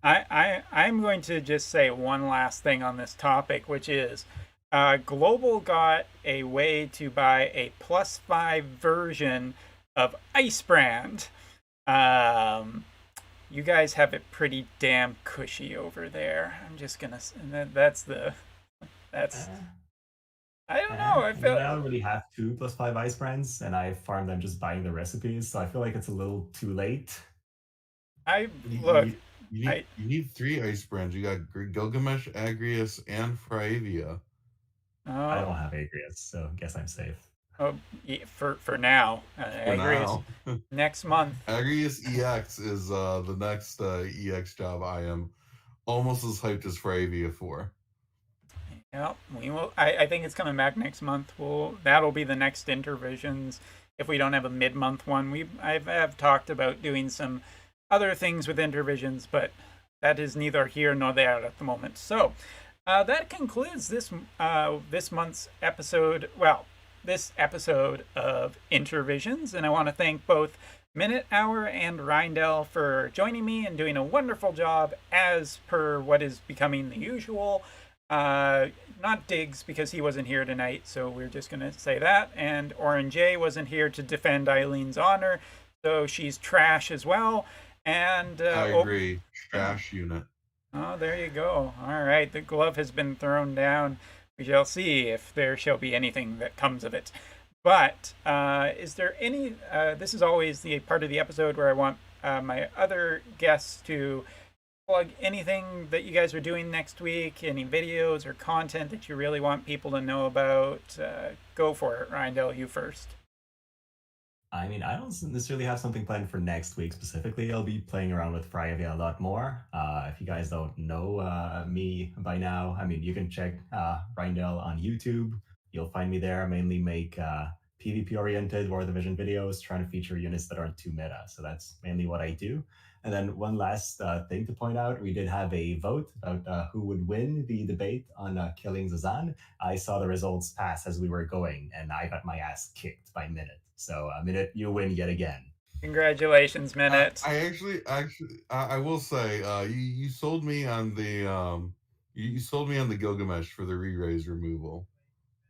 I'm going to just say one last thing on this topic, which is Global got a way to buy a +5 version of Icebrand. You guys have it pretty damn cushy over there. I'm just gonna. That's. I don't know. I feel. I already have 2 +5 ice brands, and I farm them just buying the recipes. So I feel like it's a little too late. Look. You need 3 ice brands. You got Gilgamesh, Agrius, and Fraevia. I don't have Agrius, so I guess I'm safe. Oh, for now. Agrius next month. Agrius EX is the next EX job I am almost as hyped as Fraevia for. Yeah, we will. I think it's coming back next month. That'll be the next Intervisions. If we don't have a mid-month one, I've talked about doing some other things with Intervisions, but that is neither here nor there at the moment. So that concludes this month's episode. Well, this episode of Intervisions, and I want to thank both Minute Hour and Reindell for joining me and doing a wonderful job as per what is becoming the usual. Not Diggs because he wasn't here tonight, so we're just gonna say that. And Orange J wasn't here to defend Eileen's honor, so she's trash as well. And I agree, trash unit. Oh, there you go. All right, the glove has been thrown down. We shall see if there shall be anything that comes of it. But is there any? This is always the part of the episode where I want my other guests to plug anything that you guys are doing next week, any videos or content that you really want people to know about. Go for it, Reindell, you first. I mean, I don't necessarily have something planned for next week specifically. I'll be playing around with Fryavia a lot more. If you guys don't know me by now, I mean, you can check Reindell on YouTube. You'll find me there. I mainly make PvP oriented War of the Vision videos, trying to feature units that aren't too meta. So that's mainly what I do. And then one last thing to point out, we did have a vote about who would win the debate on killing Zazan. I saw the results pass as we were going, and I got my ass kicked by Minute. So, Minute, you win yet again. Congratulations, Minute. I will say, you sold me on the you sold me on the Gilgamesh for the re-raise removal.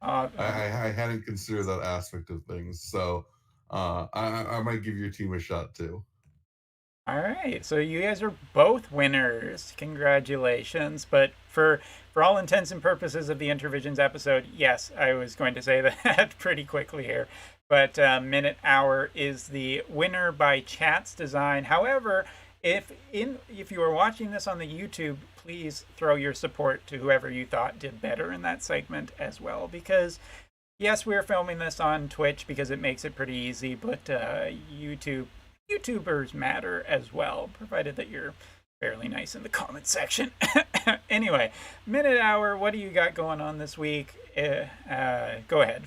I hadn't considered that aspect of things, so I might give your team a shot too. All right, so you guys are both winners. Congratulations! But for all intents and purposes of the Intervisions episode, yes, I was going to say that pretty quickly here. But Minute Hour is the winner by Chat's design. However, if you are watching this on the YouTube, please throw your support to whoever you thought did better in that segment as well, because yes, we're filming this on Twitch because it makes it pretty easy, but YouTubers matter as well, provided that you're fairly nice in the comment section. Anyway, Minute Hour, what do you got going on this week? Go ahead.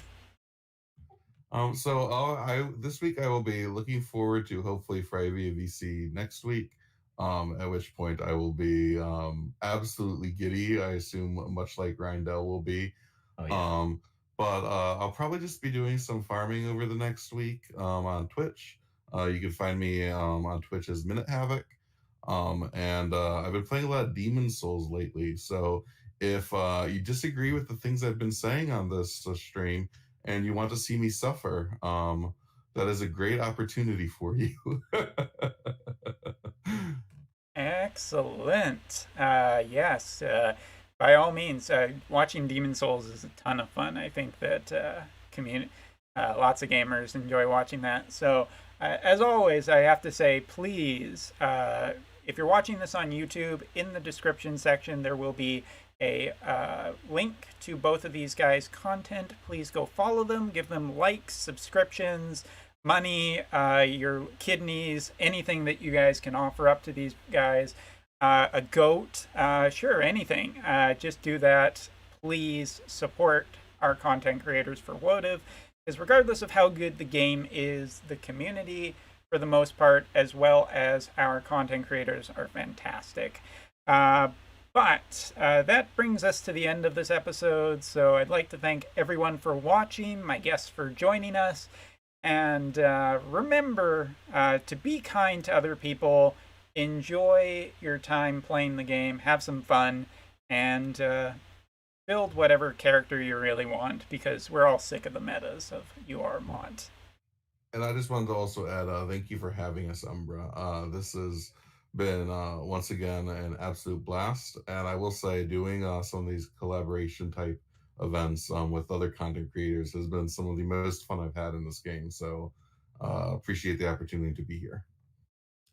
So this week I will be looking forward to hopefully Friday VC next week. At which point I will be absolutely giddy. I assume much like Reindell will be. Oh, yeah. But I'll probably just be doing some farming over the next week on Twitch. You can find me on Twitch as Minute Havoc. And I've been playing a lot of Demon Souls lately. So if you disagree with the things I've been saying on this stream and you want to see me suffer, that is a great opportunity for you. Excellent. Yes. By all means, watching Demon Souls is a ton of fun. I think that lots of gamers enjoy watching that. So, as always, I have to say, please, if you're watching this on YouTube, in the description section, there will be a link to both of these guys' content. Please go follow them, give them likes, subscriptions, money, your kidneys, anything that you guys can offer up to these guys. A goat, sure, anything. Just do that. Please support our content creators for Wotiv, because regardless of how good the game is, the community, for the most part, as well as our content creators, are fantastic. But that brings us to the end of this episode, so I'd like to thank everyone for watching, my guests for joining us, and remember to be kind to other people, enjoy your time playing the game, have some fun, and build whatever character you really want, because we're all sick of the metas of UR-Mod. And I just wanted to also add, thank you for having us, Umbra. This has been, once again, an absolute blast. And I will say, doing some of these collaboration type events with other content creators has been some of the most fun I've had in this game. So appreciate the opportunity to be here.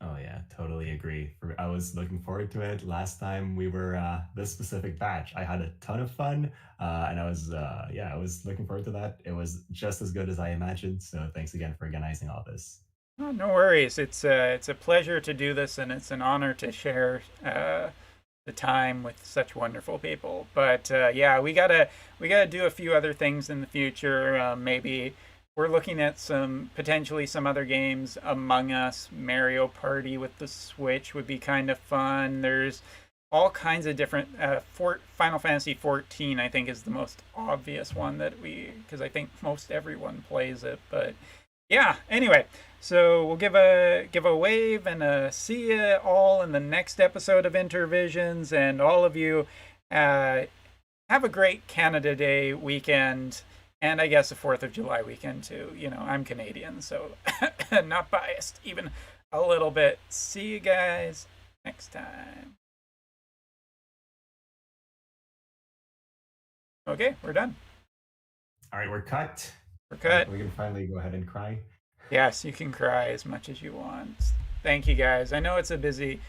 Oh yeah, totally agree. I was looking forward to it. Last time we were this specific batch, I had a ton of fun, and I was looking forward to that. It was just as good as I imagined. So thanks again for organizing all this. Oh, no worries. It's a pleasure to do this, and it's an honor to share the time with such wonderful people. But yeah, we gotta do a few other things in the future. Maybe we're looking at potentially some other games. Among Us, Mario Party with the Switch would be kind of fun. There's all kinds of different. Final Fantasy 14, I think, is the most obvious one because I think most everyone plays it. But yeah, anyway, so we'll give a wave and a see you all in the next episode of Intervisions, and all of you have a great Canada Day weekend. And I guess a 4th of July weekend too. You know, I'm Canadian, so not biased even a little bit. See you guys next time. Okay, we're done. All right, we're cut. We're cut. We can finally go ahead and cry. Yes, you can cry as much as you want. Thank you guys. I know it's a busy,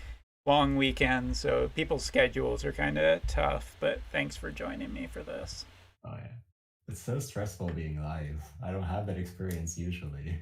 long weekend, so people's schedules are kind of tough, but thanks for joining me for this. Oh yeah. It's so stressful being live. I don't have that experience usually.